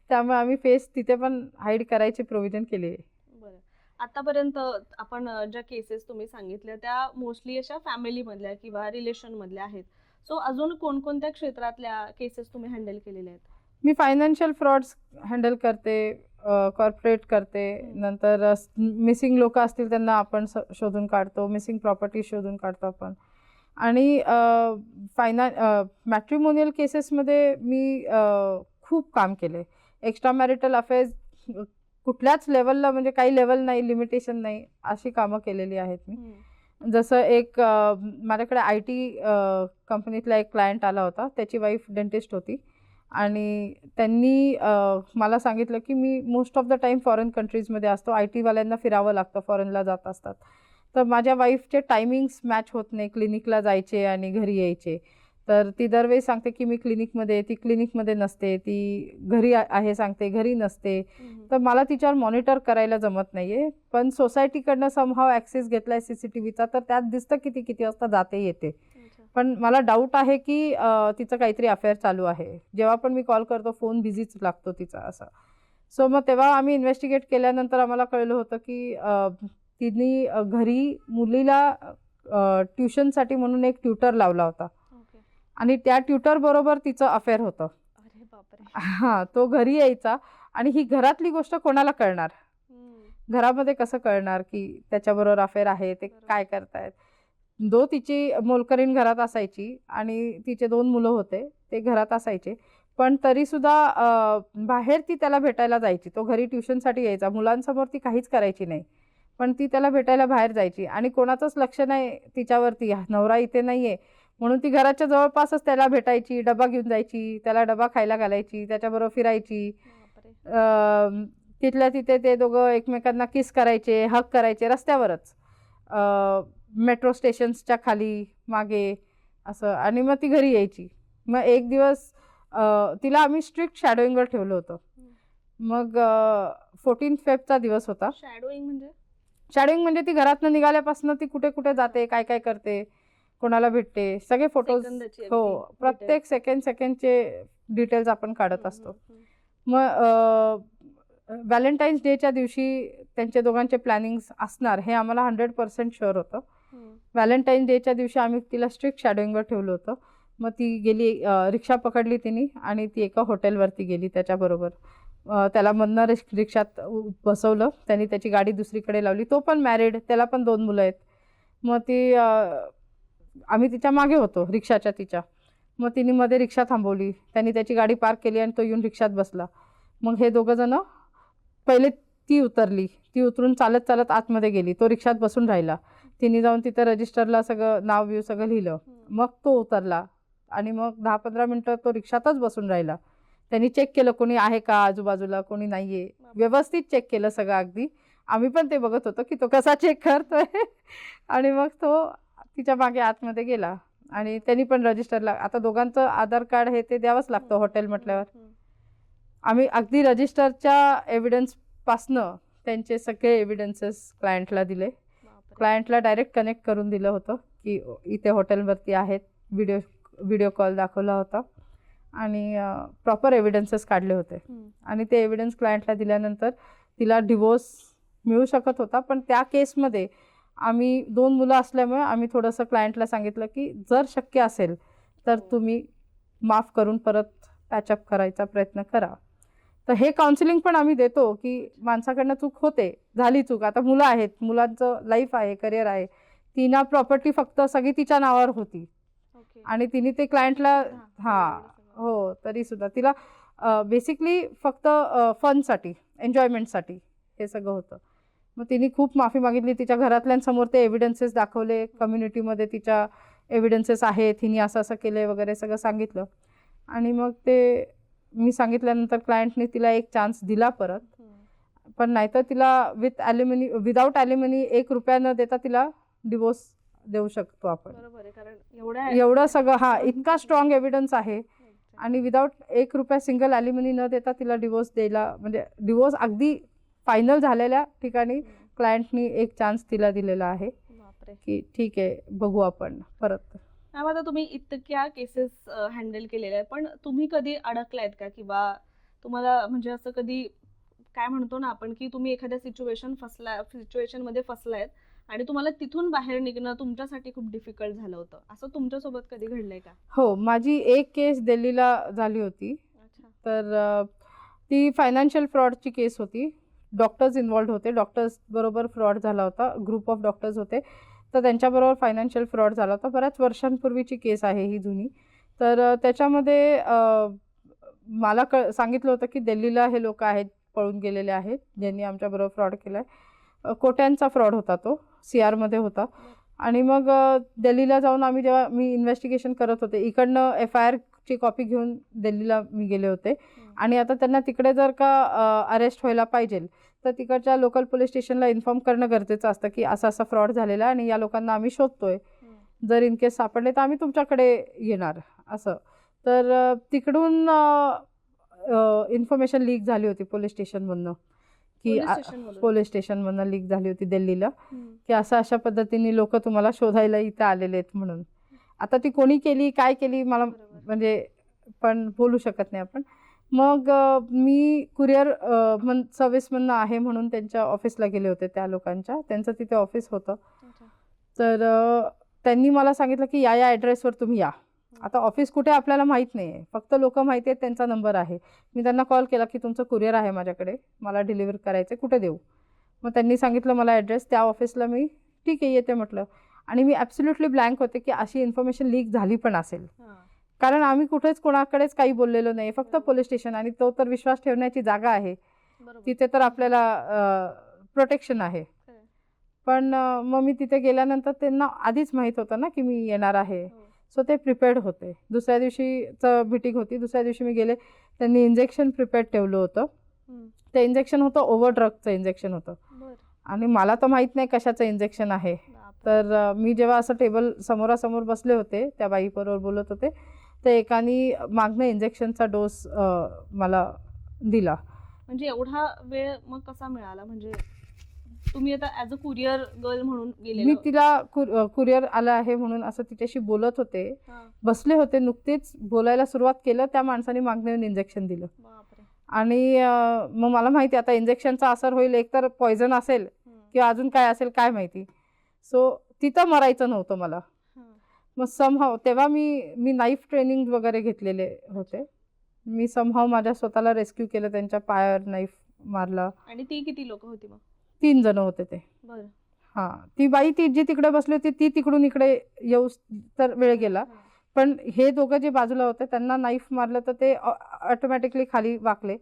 त्यामुळे आम्ही फेस तिथे पण हाईड करायची प्रोव्हिजन केली आहे. बरं. आतापर्यंत आपण ज्या केसेस तुम्ही सांगितल्या त्या मोस्टली अशा फॅमिलीमधल्या किंवा रिलेशनमधल्या आहेत. सो अजून कोणकोणत्या क्षेत्रातल्या केसेस तुम्ही हँडल केलेल्या आहेत? मी फायनान्शियल फ्रॉड्स हँडल करते, कॉर्पोरेट करते, नंतर मिसिंग लोक असतील त्यांना आपण शोधून काढतो, मिसिंग प्रॉपर्टी शोधून काढतो आपण. आणि मॅट्रिमोनियल केसेसमध्ये मी खूप काम केले. एक्स्ट्रा मॅरिटल अफेअर्स कुठल्याच लेवलला, म्हणजे काही लेवल नाही, लिमिटेशन नाही, अशी कामं केलेली आहेत मी. जसं एक माझ्याकडे IT कंपनीतला एक क्लायंट आला होता, त्याची वाईफ डेंटिस्ट होती आणि त्यांनी मला सांगितलं की मी most of the time foreign कंट्रीजमध्ये असतो, IT वाल्यांना फिरावं लागतं, फॉरेनला जात असतात, तर माझ्या वाईफचे टायमिंग्स मॅच होत नाही, क्लिनिकला जायचे आणि घरी यायचे. तर ती दरवेळेस सांगते की मी क्लिनिकमध्ये, ती क्लिनिकमध्ये नसते, ती घरी आहे सांगते, घरी नसते. तर मला तिच्यावर मॉनिटर करायला जमत नाही आहे. पण सोसायटीकडनं समहाव ॲक्सेस घेतला आहे CCTVचा, तर त्यात दिसतं किती वाजता जाते येते. पण मला डाऊट आहे की तिचं काहीतरी अफेअर चालू आहे. जेव्हा पण मी कॉल करतो फोन बिझीच लागतो तिचा असं. सो मग तेव्हा आम्ही इन्व्हेस्टिगेट केल्यानंतर आम्हाला कळलं होतं की तिने घरी मुलीला ट्युशनसाठी म्हणून एक ट्युटर लावला होता आणि त्या ट्युटर बरोबर तिचं अफेअर होतं. अरे बापरे. हां, तो घरी यायचा आणि ही घरातली गोष्ट कोणाला कळणार, घरामध्ये कसं कळणार की त्याच्याबरोबर अफेअर आहे, ते काय करतायत. तिची मोलकरीण घरात असायची आणि तिचे 2 मुलं होते, ते घरात असायचे. पण तरीसुद्धा बाहेर ती त्याला भेटायला जायची. तो घरी ट्युशनसाठी यायचा. मुलांसमोर ती काहीच करायची नाही. पण ती त्याला भेटायला बाहेर जायची आणि कोणाचंच लक्ष नाही तिच्यावरती. नवरा इथे नाहीये म्हणून ती घराच्या जवळपासच त्याला भेटायची, डबा घेऊन जायची, त्याला डबा खायला घालायची, त्याच्याबरोबर फिरायची. तिथल्या तिथे ते दोघं एकमेकांना किस करायचे, हग करायचे रस्त्यावरच. मेट्रो स्टेशन्सच्या खाली, मागे असं. आणि मग ती घरी यायची. मग एक दिवस तिला आम्ही स्ट्रिक्ट शॅडोइंगवर ठेवलं होतं. मग 14 फेब्रुवारीचा दिवस होता. शॅडोइंग म्हणजे ती घरातनं निघाल्यापासून ती कुठे कुठे जाते, काय काय करते, कोणाला भेटते, सगळे फोटोज. हो, प्रत्येक सेकंडचे डिटेल्स आपण काढत असतो. मग व्हॅलेंटाईन्स डेच्या दिवशी त्यांच्या दोघांचे प्लॅनिंग्स असणार हे आम्हाला 100% शुअर होतं. व्हॅलेंटाईन डेच्या दिवशी आम्ही तिला स्ट्रिक्ट शॅडोइंगवर ठेवलं होतं. मग ती गेली, रिक्षा पकडली तिने आणि ती एका हॉटेलवरती गेली त्याच्याबरोबर. त्याला मधनं रिक्षात बसवलं. त्यांनी त्याची गाडी दुसरीकडे लावली. तो पण मॅरिड, त्याला पण 2 मुलं आहेत. मग आम्ही तिच्या मागे होतो, रिक्षाच्या तिच्या. मग तिने मध्ये रिक्षा थांबवली. त्यांनी त्याची गाडी पार्क केली आणि तो येऊन रिक्षात बसला. मग हे दोघं जण, पहिले ती उतरली, ती उतरून चालत चालत आतमध्ये गेली. तो रिक्षात बसून राहिला. तिने जाऊन तिथं रजिस्टरला सगळं नाव व्यू सगळं लिहिलं. मग तो उतरला आणि मग 10-15 मिनटं तो रिक्षातच बसून राहिला. त्यांनी चेक केलं कोणी आहे का आजूबाजूला, कोणी नाहीये. व्यवस्थित चेक केलं सगळं अगदी. आम्ही पण ते बघत होतो की तो कसा चेक करतोय. आणि मग तो तिच्या मागे आतमध्ये गेला आणि त्यांनी पण रजिस्टरला, आता दोघांचं आधार कार्ड हे ते द्यावंच लागतं हॉटेल म्हटल्यावर. आम्ही अगदी रजिस्टरच्या एव्हिडन्सपासनं त्यांचे सगळे एव्हिडन्सेस क्लायंटला दिले. क्लायंटला डायरेक्ट कनेक्ट करून दिलं होतं की इथे हॉटेलवरती आहेत. व्हिडिओ कॉल दाखवला होता आणि प्रॉपर एव्हिडन्सेस काढले होते. आणि ते एव्हिडन्स क्लायंटला दिल्यानंतर तिला डिवोर्स मिळू शकत होता. पण त्या केसमध्ये आम्ही 2 मुलं असल्यामुळे आम्ही थोडंसं क्लायंटला सांगितलं की जर शक्य असेल तर तुम्ही माफ करून परत पॅचअप करायचा प्रयत्न करा. तर हे काउन्सिलिंग पण आम्ही देतो की माणसाकडनं चूक होते, झाली चूक, आता मुलं आहेत, मुलांचं लाईफ आहे, करिअर आहे. तिना प्रॉपर्टी फक्त सगळी तिच्या नावावर होती आणि तिने ते क्लायंटला हो, तरीसुद्धा तिला बेसिकली फक्त फनसाठी, एन्जॉयमेंटसाठी हे सगळं होतं. मग तिने खूप माफी मागितली. तिच्या घरातल्यांसमोर ते एव्हिडन्सेस दाखवले. कम्युनिटीमध्ये तिच्या एव्हिडन्सेस आहेत, हिने असं असं केलं वगैरे सगळं सांगितलं. आणि मग ते मी सांगितल्यानंतर क्लायंटने तिला एक चान्स दिला परत. पण नाहीतर तिला विदाऊट ॲलिमनी ₹1 न देता तिला डिवोर्स देऊ शकतो आपण. एवढं सगळं इतका स्ट्रॉंग एव्हिडन्स आहे. आणि विदाऊट ₹1 सिंगल ॲलिमनी न देता तिला डिवोर्स द्यायला, म्हणजे डिवोर्स अगदी फायनल झालेल्या ठिकाणी क्लायंटनी एक चान्स तिला दिलेला आहे की ठीक आहे बघू आपण परत. मॅम, आता तुम्ही इतक्या केसेस हँडल केलेल्या आहेत, पण तुम्ही कधी अडकलायत का किंवा तुम्हाला म्हणजे असं कधी काय म्हणतो ना आपण की तुम्ही एखाद्या सिच्युएशनमध्ये फसलायत आणि तुम्हाला तिथून बाहेर निघणं तुमच्यासाठी खूप डिफिकल्ट झालं होतं, असं तुमच्यासोबत कधी घडलंय का? हो, माझी एक केस दिल्लीला झाली होती. तर ती फायनान्शियल फ्रॉडची केस होती. डॉक्टर्स इन्व्हॉल्ड होते. डॉक्टर्स बरोबर फ्रॉड झाला होता. ग्रुप ऑफ डॉक्टर्स होते, तर त्यांच्याबरोबर फायनान्शियल फ्रॉड झाला होता. बऱ्याच वर्षांपूर्वीची केस आहे ही जुनी. तर त्याच्यामध्ये मला सांगितलं होतं की दिल्लीला हे लोक आहेत, पळून गेलेले आहेत, ज्यांनी आमच्याबरोबर फ्रॉड केला आहे. कोट्यांचा फ्रॉड होता तो, CRमध्ये होता. आणि मग दिल्लीला जाऊन जेव्हा मी इन्व्हेस्टिगेशन करत होते, इकडनं FIRची कॉपी घेऊन दिल्लीला मी गेले होते. आणि आता त्यांना तिकडे जर का अरेस्ट व्हायला पाहिजे तर तिकडच्या लोकल पोलीस स्टेशनला इन्फॉर्म करणं गरजेचं असतं की असा असा फ्रॉड झालेला आहे आणि या लोकांना आम्ही शोधतोय, जर इन केस सापडले तर आम्ही तुमच्याकडे येणार असं. तर तिकडून इन्फॉर्मेशन लीक झाली होती पोलीस स्टेशनमधनं की पोलीस स्टेशनमधनं लीक झाली होती दिल्लीला की अशा पद्धतीने लोक तुम्हाला शोधायला इथं आलेले आहेत म्हणून. आता ती कोणी केली, काय केली मला म्हणजे पण बोलू शकत नाही आपण. मग मी कुरिअर सर्व्हिसमधनं आहे म्हणून त्यांच्या ऑफिसला गेले होते. त्या लोकांच्या, त्यांचं तिथे ऑफिस होतं. तर त्यांनी मला सांगितलं की या ॲड्रेसवर तुम्ही या. आता ऑफिस कुठे आपल्याला माहीत नाही आहे, फक्त लोक माहिती आहेत, त्यांचा नंबर आहे. मी त्यांना कॉल केला की तुमचं कुरिअर आहे माझ्याकडे, मला डिलिव्हर करायचं, कुठे देऊ. मग त्यांनी सांगितलं मला ॲड्रेस, त्या ऑफिसला मी ठीक आहे येते म्हटलं. आणि मी ॲब्सोल्युटली ब्लँक होते की अशी इन्फॉर्मेशन लीक झाली पण असेल, कारण आम्ही कुठेच कोणाकडेच काही बोललेलो नाही, फक्त पोलीस स्टेशन, आणि तो तर विश्वास ठेवण्याची जागा आहे, तिथे तर आपल्याला प्रोटेक्शन आहे. पण मग मी तिथे गेल्यानंतर त्यांना आधीच माहीत होतं ना की मी येणार आहे, सो ते प्रिपेअर्ड होते. दुसऱ्या दिवशीचं मीटिंग होती, दुसऱ्या दिवशी मी गेले, त्यांनी इंजेक्शन प्रिपेअर्ड ठेवलं होतं. ते इंजेक्शन होतं ओव्हर ड्रगचं इंजेक्शन होतं, आणि मला तर माहीत नाही कशाचं इंजेक्शन आहे. तर मी जेव्हा असं टेबल समोरासमोर बसले होते, त्या बाईबरोबर बोलत होते, तर एकानी मागनं इंजेक्शनचा डोस मला दिला. म्हणजे एवढा वेळ मग कसा मिळाला? म्हणजे तुम्ही आता ॲज अ कुरिअर गर्ल म्हणून गेले? मी तिला कुरिअर आलं आहे म्हणून असं तिच्याशी बोलत होते, बसले होते, नुकतेच बोलायला सुरुवात केलं, त्या माणसाने मागणं येऊन इंजेक्शन दिलं. आणि मग मला माहिती आता इंजेक्शनचा असर होईल, एकतर पॉयझन असेल किंवा अजून काय असेल काय माहिती. सो तिथं मरायचं नव्हतं मला. मग समहाव तेव्हा मी नाईफ ट्रेनिंग वगैरे घेतलेले होते. मी समहाव माझ्या स्वतःला रेस्क्यू केलं, त्यांच्या पायावर नाईफ मारला. आणि ती किती लोक होती मग? 3 जण होते ते. बरं. हां, ती बाई ती जी तिकडे बसली होती ती तिकडून इकडे येऊ तर वेळ गेला, पण हे दोघं जे बाजूला होते त्यांना नाईफ मारलं तर ते ऑटोमॅटिकली खाली वाकले.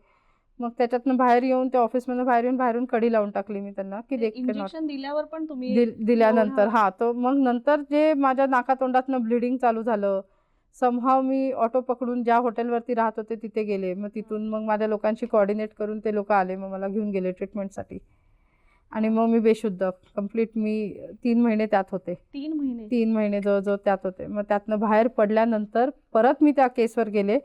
मग त्याच्यातनं बाहेर येऊन त्या ऑफिसमधून बाहेर येऊन बाहेरून कडी लावून टाकली मी त्यांना की इंजेक्शन दिल्यावर पण तुम्ही दिल्यानंतर हां, तो मग नंतर जे माझ्या नाकातोंडातनं ब्लिडिंग चालू झालं, समहाव मी ऑटो पकडून ज्या हॉटेलवरती राहत होते तिथे गेले. मग तिथून मग माझ्या लोकांशी कोऑर्डिनेट करून ते लोक आले, मग मला घेऊन गेले ट्रीटमेंटसाठी. आणि मग मी बेशुद्ध कंप्लीट मी 3 महिने त्यात होते. 3 महिने जवळजवळ त्यात होते. मग त्यातनं बाहेर पडल्यानंतर परत मी त्या केसवर गेले,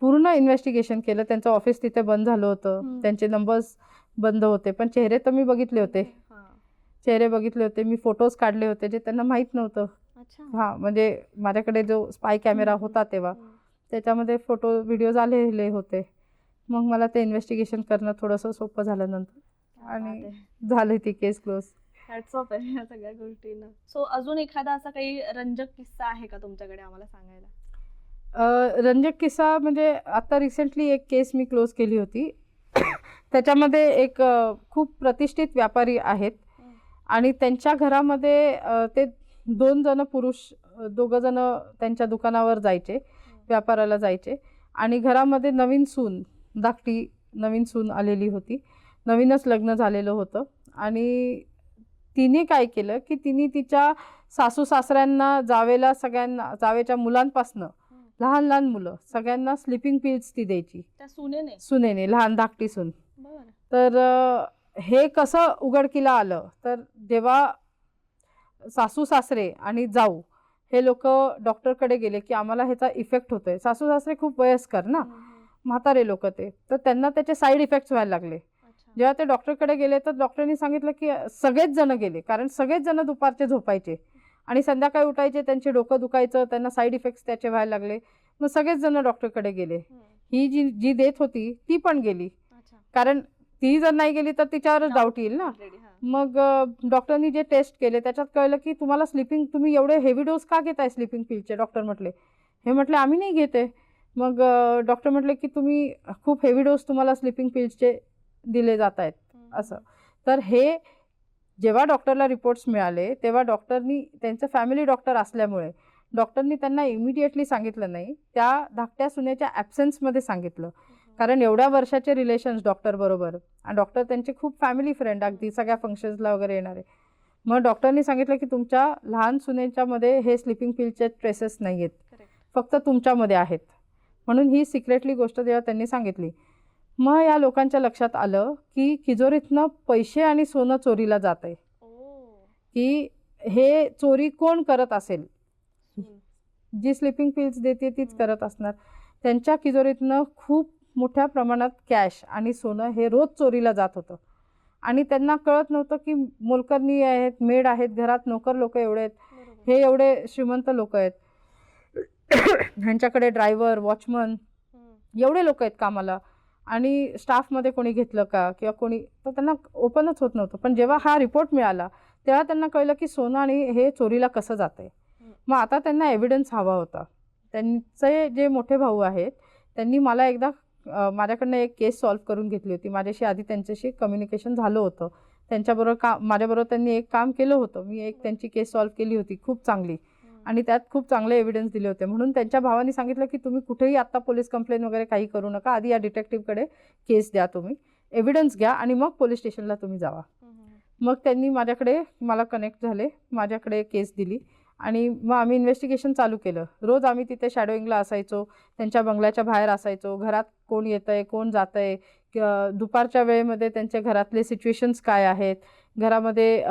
पूर्ण इन्व्हेस्टिगेशन केलं. त्यांचं ऑफिस तिथे बंद झालं होतं, त्यांचे नंबर्स बंद होते, पण चेहरे तर मी बघितले होते. चेहरे बघितले होते, मी फोटोज काढले होते जे त्यांना माहीत नव्हतं. हां, म्हणजे माझ्याकडे जो स्पाय कॅमेरा होता तेव्हा त्याच्यामध्ये फोटो व्हिडिओज आलेले होते. मग मला ते इन्व्हेस्टिगेशन करणं थोडंसं सोपं झालं नंतर, आणि झाली ती केस क्लोज. हॅट्स ऑफ आहे या सगळ्या गोष्टींना. सो अजून एखादा असा काही रंजक किस्सा आहे का तुमच्याकडे आम्हाला सांगायला? रंजक किस्सा म्हणजे आता रिसेंटली एक केस मी क्लोज केली होती. त्याच्यामध्ये एक खूप प्रतिष्ठित व्यापारी आहेत, आणि त्यांच्या घरामध्ये ते 2 जण पुरुष, 2 जण त्यांच्या दुकानावर जायचे, व्यापाराला जायचे, आणि घरामध्ये नवीन सून, धाकटी नवीन सून आलेली होती, नवीनच लग्न झालेलं होतं. आणि तिने काय केलं की तिने तिच्या सासू सासऱ्यांना, जावेला, सगळ्यांना, जावेच्या मुलांपासनं लहान लहान मुलं सगळ्यांना स्लीपिंग पिल्स ती द्यायची. त्या सुनेने लहान धाकटी सून. तर हे कसं उघडकीला आलं, तर जेव्हा सासू सासरे आणि जाऊ हे लोक डॉक्टरकडे गेले की आम्हाला ह्याचा इफेक्ट होतोय. सासू सासरे खूप वयस्कर ना, म्हातारे लोक ते, तर त्यांना त्याचे साईड इफेक्ट्स व्हायला लागले. जेव्हा ते डॉक्टरकडे गेले तर डॉक्टरनी सांगितलं की सगळेच जण गेले, कारण सगळेच जण दुपारचे झोपायचे आणि संध्याकाळी उठायचे, त्यांचे डोकं दुखायचं, त्यांना साईड इफेक्ट्स त्याचे व्हायला लागले. मग सगळेच जण डॉक्टरकडे गेले. ही जी देत होती ती पण गेली, कारण ती जर नाही गेली तर तिच्यावरच डाऊट येईल ना. मग डॉक्टरनी जे टेस्ट केले त्याच्यात कळलं की तुम्हाला तुम्ही एवढे हेवी डोस का घेताय स्लीपिंग पिलचे? डॉक्टर म्हटले. हे म्हटले आम्ही नाही घेते. मग डॉक्टर म्हटले की तुम्ही खूप हेवी डोस तुम्हाला स्लीपिंग पिल्सचे दिले जात आहेत असं. तर हे जेव्हा डॉक्टरला रिपोर्ट्स मिळाले तेव्हा डॉक्टरनी, त्यांचं फॅमिली डॉक्टर असल्यामुळे डॉक्टरनी त्यांना इमिडिएटली सांगितलं नाही, त्या धाकट्या सुनेच्या ॲब्सेन्समध्ये सांगितलं, कारण एवढ्या वर्षाचे रिलेशन्स डॉक्टर बरोबर, आणि डॉक्टर त्यांचे खूप फॅमिली फ्रेंड, अगदी सगळ्या फंक्शन्सला वगैरे येणारे. मग डॉक्टरनी सांगितलं की तुमच्या लहान सुनेच्यामध्ये हे स्लीपिंग पिलचे ट्रेसेस नाही आहेत, फक्त तुमच्यामध्ये आहेत. म्हणून ही सिक्रेटली गोष्ट जेव्हा त्यांनी सांगितली, मग या लोकांच्या लक्षात आलं की तिजोरीतनं पैसे आणि सोनं चोरीला जात आहे, की हे चोरी कोण करत असेल, जी स्लीपिंग पिल्स देते तीच करत असणार. त्यांच्या तिजोरीतनं खूप मोठ्या प्रमाणात कॅश आणि सोनं हे रोज चोरीला जात होतं, आणि त्यांना कळत नव्हतं की मोलकरणी आहेत, मेड आहेत, घरात नोकर लोक एवढे आहेत, हे एवढे श्रीमंत लोक आहेत, ह्यांच्याकडे ड्रायव्हर, वॉचमन एवढे लोक आहेत कामाला, आणि स्टाफमध्ये कोणी घेतलं का किंवा कोणी, तर त्यांना ओपनच होत नव्हतं. पण जेव्हा हा रिपोर्ट मिळाला तेव्हा त्यांना कळलं की सोनं आणि हे चोरीला कसं जात आहे. मग आता त्यांना एव्हिडन्स हवा होता. त्यांचे जे मोठे भाऊ आहेत त्यांनी मला एकदा माझ्याकडनं एक केस सॉल्व्ह करून घेतली होती. माझ्याशी आधी त्यांच्याशी कम्युनिकेशन झालं होतं, त्यांच्याबरोबर माझ्याबरोबर त्यांनी एक काम केलं होतं. मी एक त्यांची केस सॉल्व्ह केली होती खूप चांगली, आणि त्यात खूप चांगले एव्हिडन्स दिले होते. म्हणून त्यांच्या भावाने सांगितलं की तुम्ही कुठेही आत्ता पोलीस कंप्लेंट वगैरे काही करू नका, आधी या डिटेक्टिव्हकडे केस द्या, तुम्ही एव्हिडन्स घ्या आणि मग पोलीस स्टेशनला तुम्ही जावा. मग त्यांनी मला कनेक्ट झाले, माझ्याकडे केस दिली आणि मग आम्ही इन्व्हेस्टिगेशन चालू केलं. रोज आम्ही तिथे शॅडोईंगला असायचो, त्यांच्या बंगल्याच्या बाहेर असायचो, घरात कोण येतंय कोण जातंय, दुपारच्या वेळेमध्ये त्यांच्या घरातले सिच्युएशन्स काय आहेत, घरामध्ये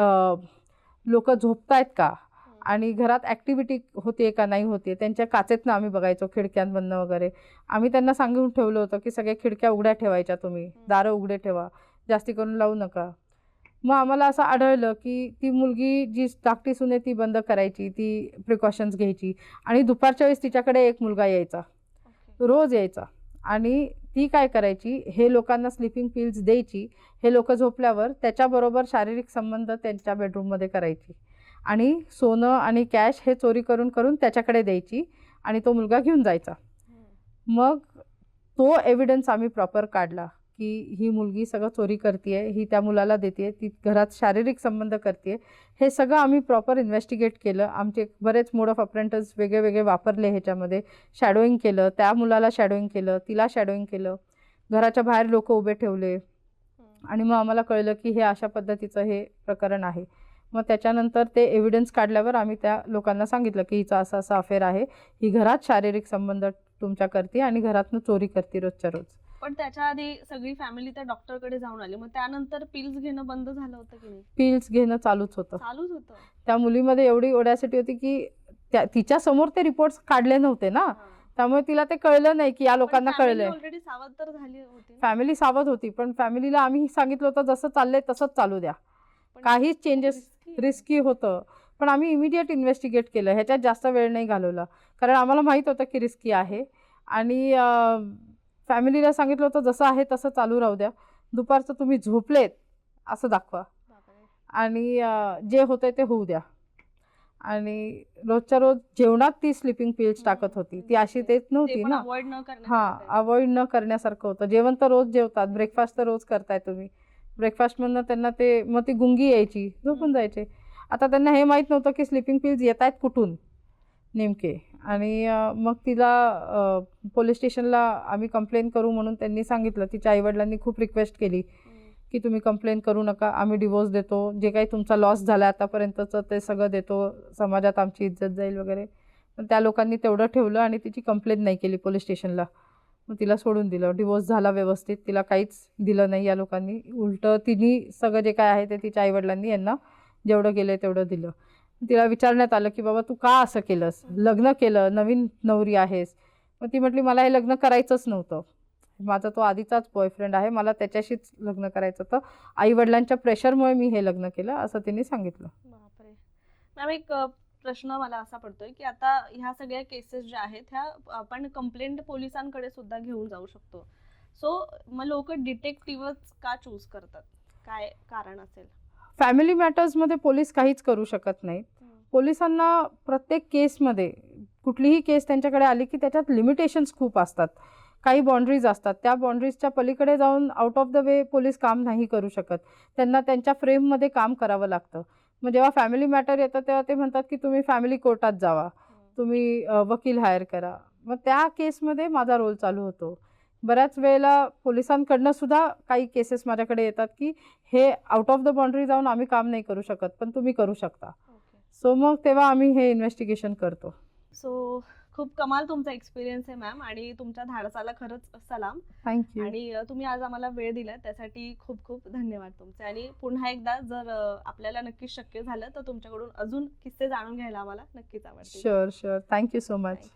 लोक झोपतायत का, आणि घरात ॲक्टिव्हिटी होते का नाही होते, त्यांच्या काचेतनं आम्ही बघायचो, खिडक्यांमधनं वगैरे. आम्ही त्यांना सांगून ठेवलं होतं की सगळ्या खिडक्या उघड्या ठेवायच्या, तुम्ही दारं उघडे ठेवा, जास्ती करून लावू नका. मग आम्हाला असं आढळलं की ती मुलगी जी धाकटी सून आहे ती बंद करायची, ती प्रिकॉशन्स घ्यायची, आणि दुपारच्या वेळेस तिच्याकडे एक मुलगा यायचा, रोज यायचा, आणि ती काय करायची, हे लोकांना स्लीपिंग पिल्स द्यायची, हे लोक झोपल्यावर त्याच्याबरोबर शारीरिक संबंध त्यांच्या बेडरूममध्ये करायची, आणि सोनं आणि कॅश हे चोरी करून करून त्याच्याकडे द्यायची, आणि तो मुलगा घेऊन जायचा. मग तो एव्हिडन्स आम्ही प्रॉपर काढला की ही मुलगी सगळं चोरी करते, ही त्या मुलाला देते, ती घरात शारीरिक संबंध करते. हे सगळं आम्ही प्रॉपर इन्व्हेस्टिगेट केलं. आमचे बरेच मोड ऑफ अप्रेंटिस वेगळे वेगळे वापरले, ह्याच्यामध्ये शॅडोईंग केलं, त्या मुलाला शॅडोईंग केलं, तिला शॅडोईंग केलं, घराच्या बाहेर लोक उभे ठेवले, आणि मग आम्हाला कळलं की हे अशा पद्धतीचं हे प्रकरण आहे. मग त्याच्यानंतर ते एव्हिडन्स काढल्यावर आम्ही त्या लोकांना सांगितलं की हिचा असा असा अफेअर आहे, ही घरात शारीरिक संबंध तुमच्या करते आणि घरातनं चोरी करते रोजच्या रोज. पण त्याच्या आधी सगळी फॅमिली त्या डॉक्टरकडे जाऊन आली, मग त्यानंतर पिल्स घेणं बंद झालं होतं की नाही? पिल्स घेणं चालूच होतं. त्या मुलीमध्ये एवढी ओडॅसिटी होती की तिच्या समोर ते रिपोर्ट्स काढले नव्हते ना, त्यामुळे तिला ते कळलं नाही की या लोकांना कळलंय. ऑलरेडी सावध तर झाली होती, फॅमिली सावध होती, पण फॅमिलीला आम्ही सांगितलं होतं जसं चाललंय तसंच चालू द्या, काहीच चेंजेस. रिस्की होतं, पण आम्ही इमिडिएट इन्व्हेस्टिगेट केलं, ह्याच्यात जास्त वेळ नाही घालवला, कारण आम्हाला माहीत होतं की रिस्की आहे. आणि फॅमिलीला सांगितलं होतं जसं आहे तसं चालू राहू द्या, दुपारचं तुम्ही झोपलेत असं दाखवा, आणि जे होतंय ते होऊ द्या. आणि रोजच्या रोज जेवणात ती स्लीपिंग पिल्स टाकत होती, ती अशी देत नव्हती ना. अवॉइड न करण्यासारखं होतं. जेवण तर रोज जेवतात, ब्रेकफास्ट तर रोज करताय तुम्ही, ब्रेकफास्टमधनं त्यांना ते मग ती गुंगी यायची, झोपून जायचे. आता त्यांना हे माहीत नव्हतं की स्लीपिंग पिल्स येत आहेत कुठून नेमके. आणि मग तिला पोलीस स्टेशनला आम्ही कंप्लेंट करू म्हणून त्यांनी सांगितलं. तिच्या आईवडिलांनी खूप रिक्वेस्ट केली की तुम्ही कंप्लेंट करू नका, आम्ही डिवोर्स देतो, जे काही तुमचा लॉस झाला आतापर्यंतचं ते सगळं देतो, समाजात आमची इज्जत जाईल वगैरे. पण त्या लोकांनी तेवढं ठेवलं आणि तिची कंप्लेंट नाही केली पोलीस स्टेशनला. मग तिला सोडून दिलं, डिवोर्स झाला व्यवस्थित, तिला काहीच दिलं नाही या लोकांनी. उलटं तिने सगळं जे काय आहे ते तिच्या आईवडिलांनी यांना जेवढं गेलं तेवढं दिलं. तिला विचारण्यात आलं की बाबा तू का असं केलंस, लग्न केलं, नवीन नवरी आहेस. मग ती म्हटली मला हे लग्न करायचंच नव्हतं, माझा तो आधीचाच बॉयफ्रेंड आहे, मला त्याच्याशीच लग्न करायचं होतं, आईवडिलांच्या प्रेशरमुळे मी हे लग्न केलं, असं तिने सांगितलं. बापरे. मॅम, एक प्रश्न मला असा पडतोय की आता ह्या सगळ्या केसेस ज्या आहेत ह्या आपण कंप्लेंट पोलिसांकडे सुद्धा घेऊन जाऊ शकतो, सो मग लोक डिटेक्टिव्हच का चूज करतात, काय कारण असेल? फॅमिली मॅटर्समध्ये पोलीस काहीच करू शकत नाहीत. पोलिसांना प्रत्येक केसमध्ये कुठलीही केस त्यांच्याकडे आली की त्याच्यात लिमिटेशन्स खूप असतात, काही बाउंड्रीज असतात, त्या बाउंड्रीजच्या पलीकडे जाऊन out of the way police काम नाही करू शकत, त्यांना त्यांच्या फ्रेममध्ये काम करावं लागतं. मग जेव्हा फॅमिली मॅटर येतं तेव्हा ते म्हणतात की तुम्ही फॅमिली कोर्टात जावा, तुम्ही वकील हायर करा. मग त्या केसमध्ये माझा रोल चालू होतो. बऱ्याच वेळेला पोलिसांकडनं सुद्धा काही केसेस माझ्याकडे येतात की हे आउट ऑफ द बाउंड्री जाऊन आम्ही काम नाही करू शकत, पण तुम्ही करू शकता. सो मग तेव्हा आम्ही हे इन्व्हेस्टिगेशन करतो. सो खूप कमाल तुमचा एक्सपिरियन्स आहे मॅम, आणि तुमच्या धाडसाला खरंच सलाम. थँक्यू. आणि तुम्ही आज आम्हाला वेळ दिला त्यासाठी खूप खूप धन्यवाद तुमचे. आणि पुन्हा एकदा जर आपल्याला नक्कीच शक्य झालं तर तुमच्याकडून अजून किस्से जाणून घ्यायला आम्हाला नक्कीच आवडतील. शुअर. Thank you so much.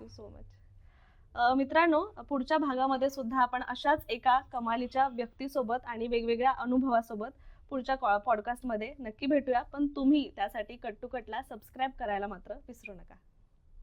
मित्रांनो, पुढच्या भागामध्ये सुद्धा आपण अशाच एका कमालीच्या व्यक्तीसोबत आणि वेगवेगळ्या अनुभवासोबत पुढच्या पॉडकास्टमध्ये नक्की भेटूया. पण तुम्ही त्यासाठी कट टू कटला सबस्क्राईब करायला मात्र विसरू नका.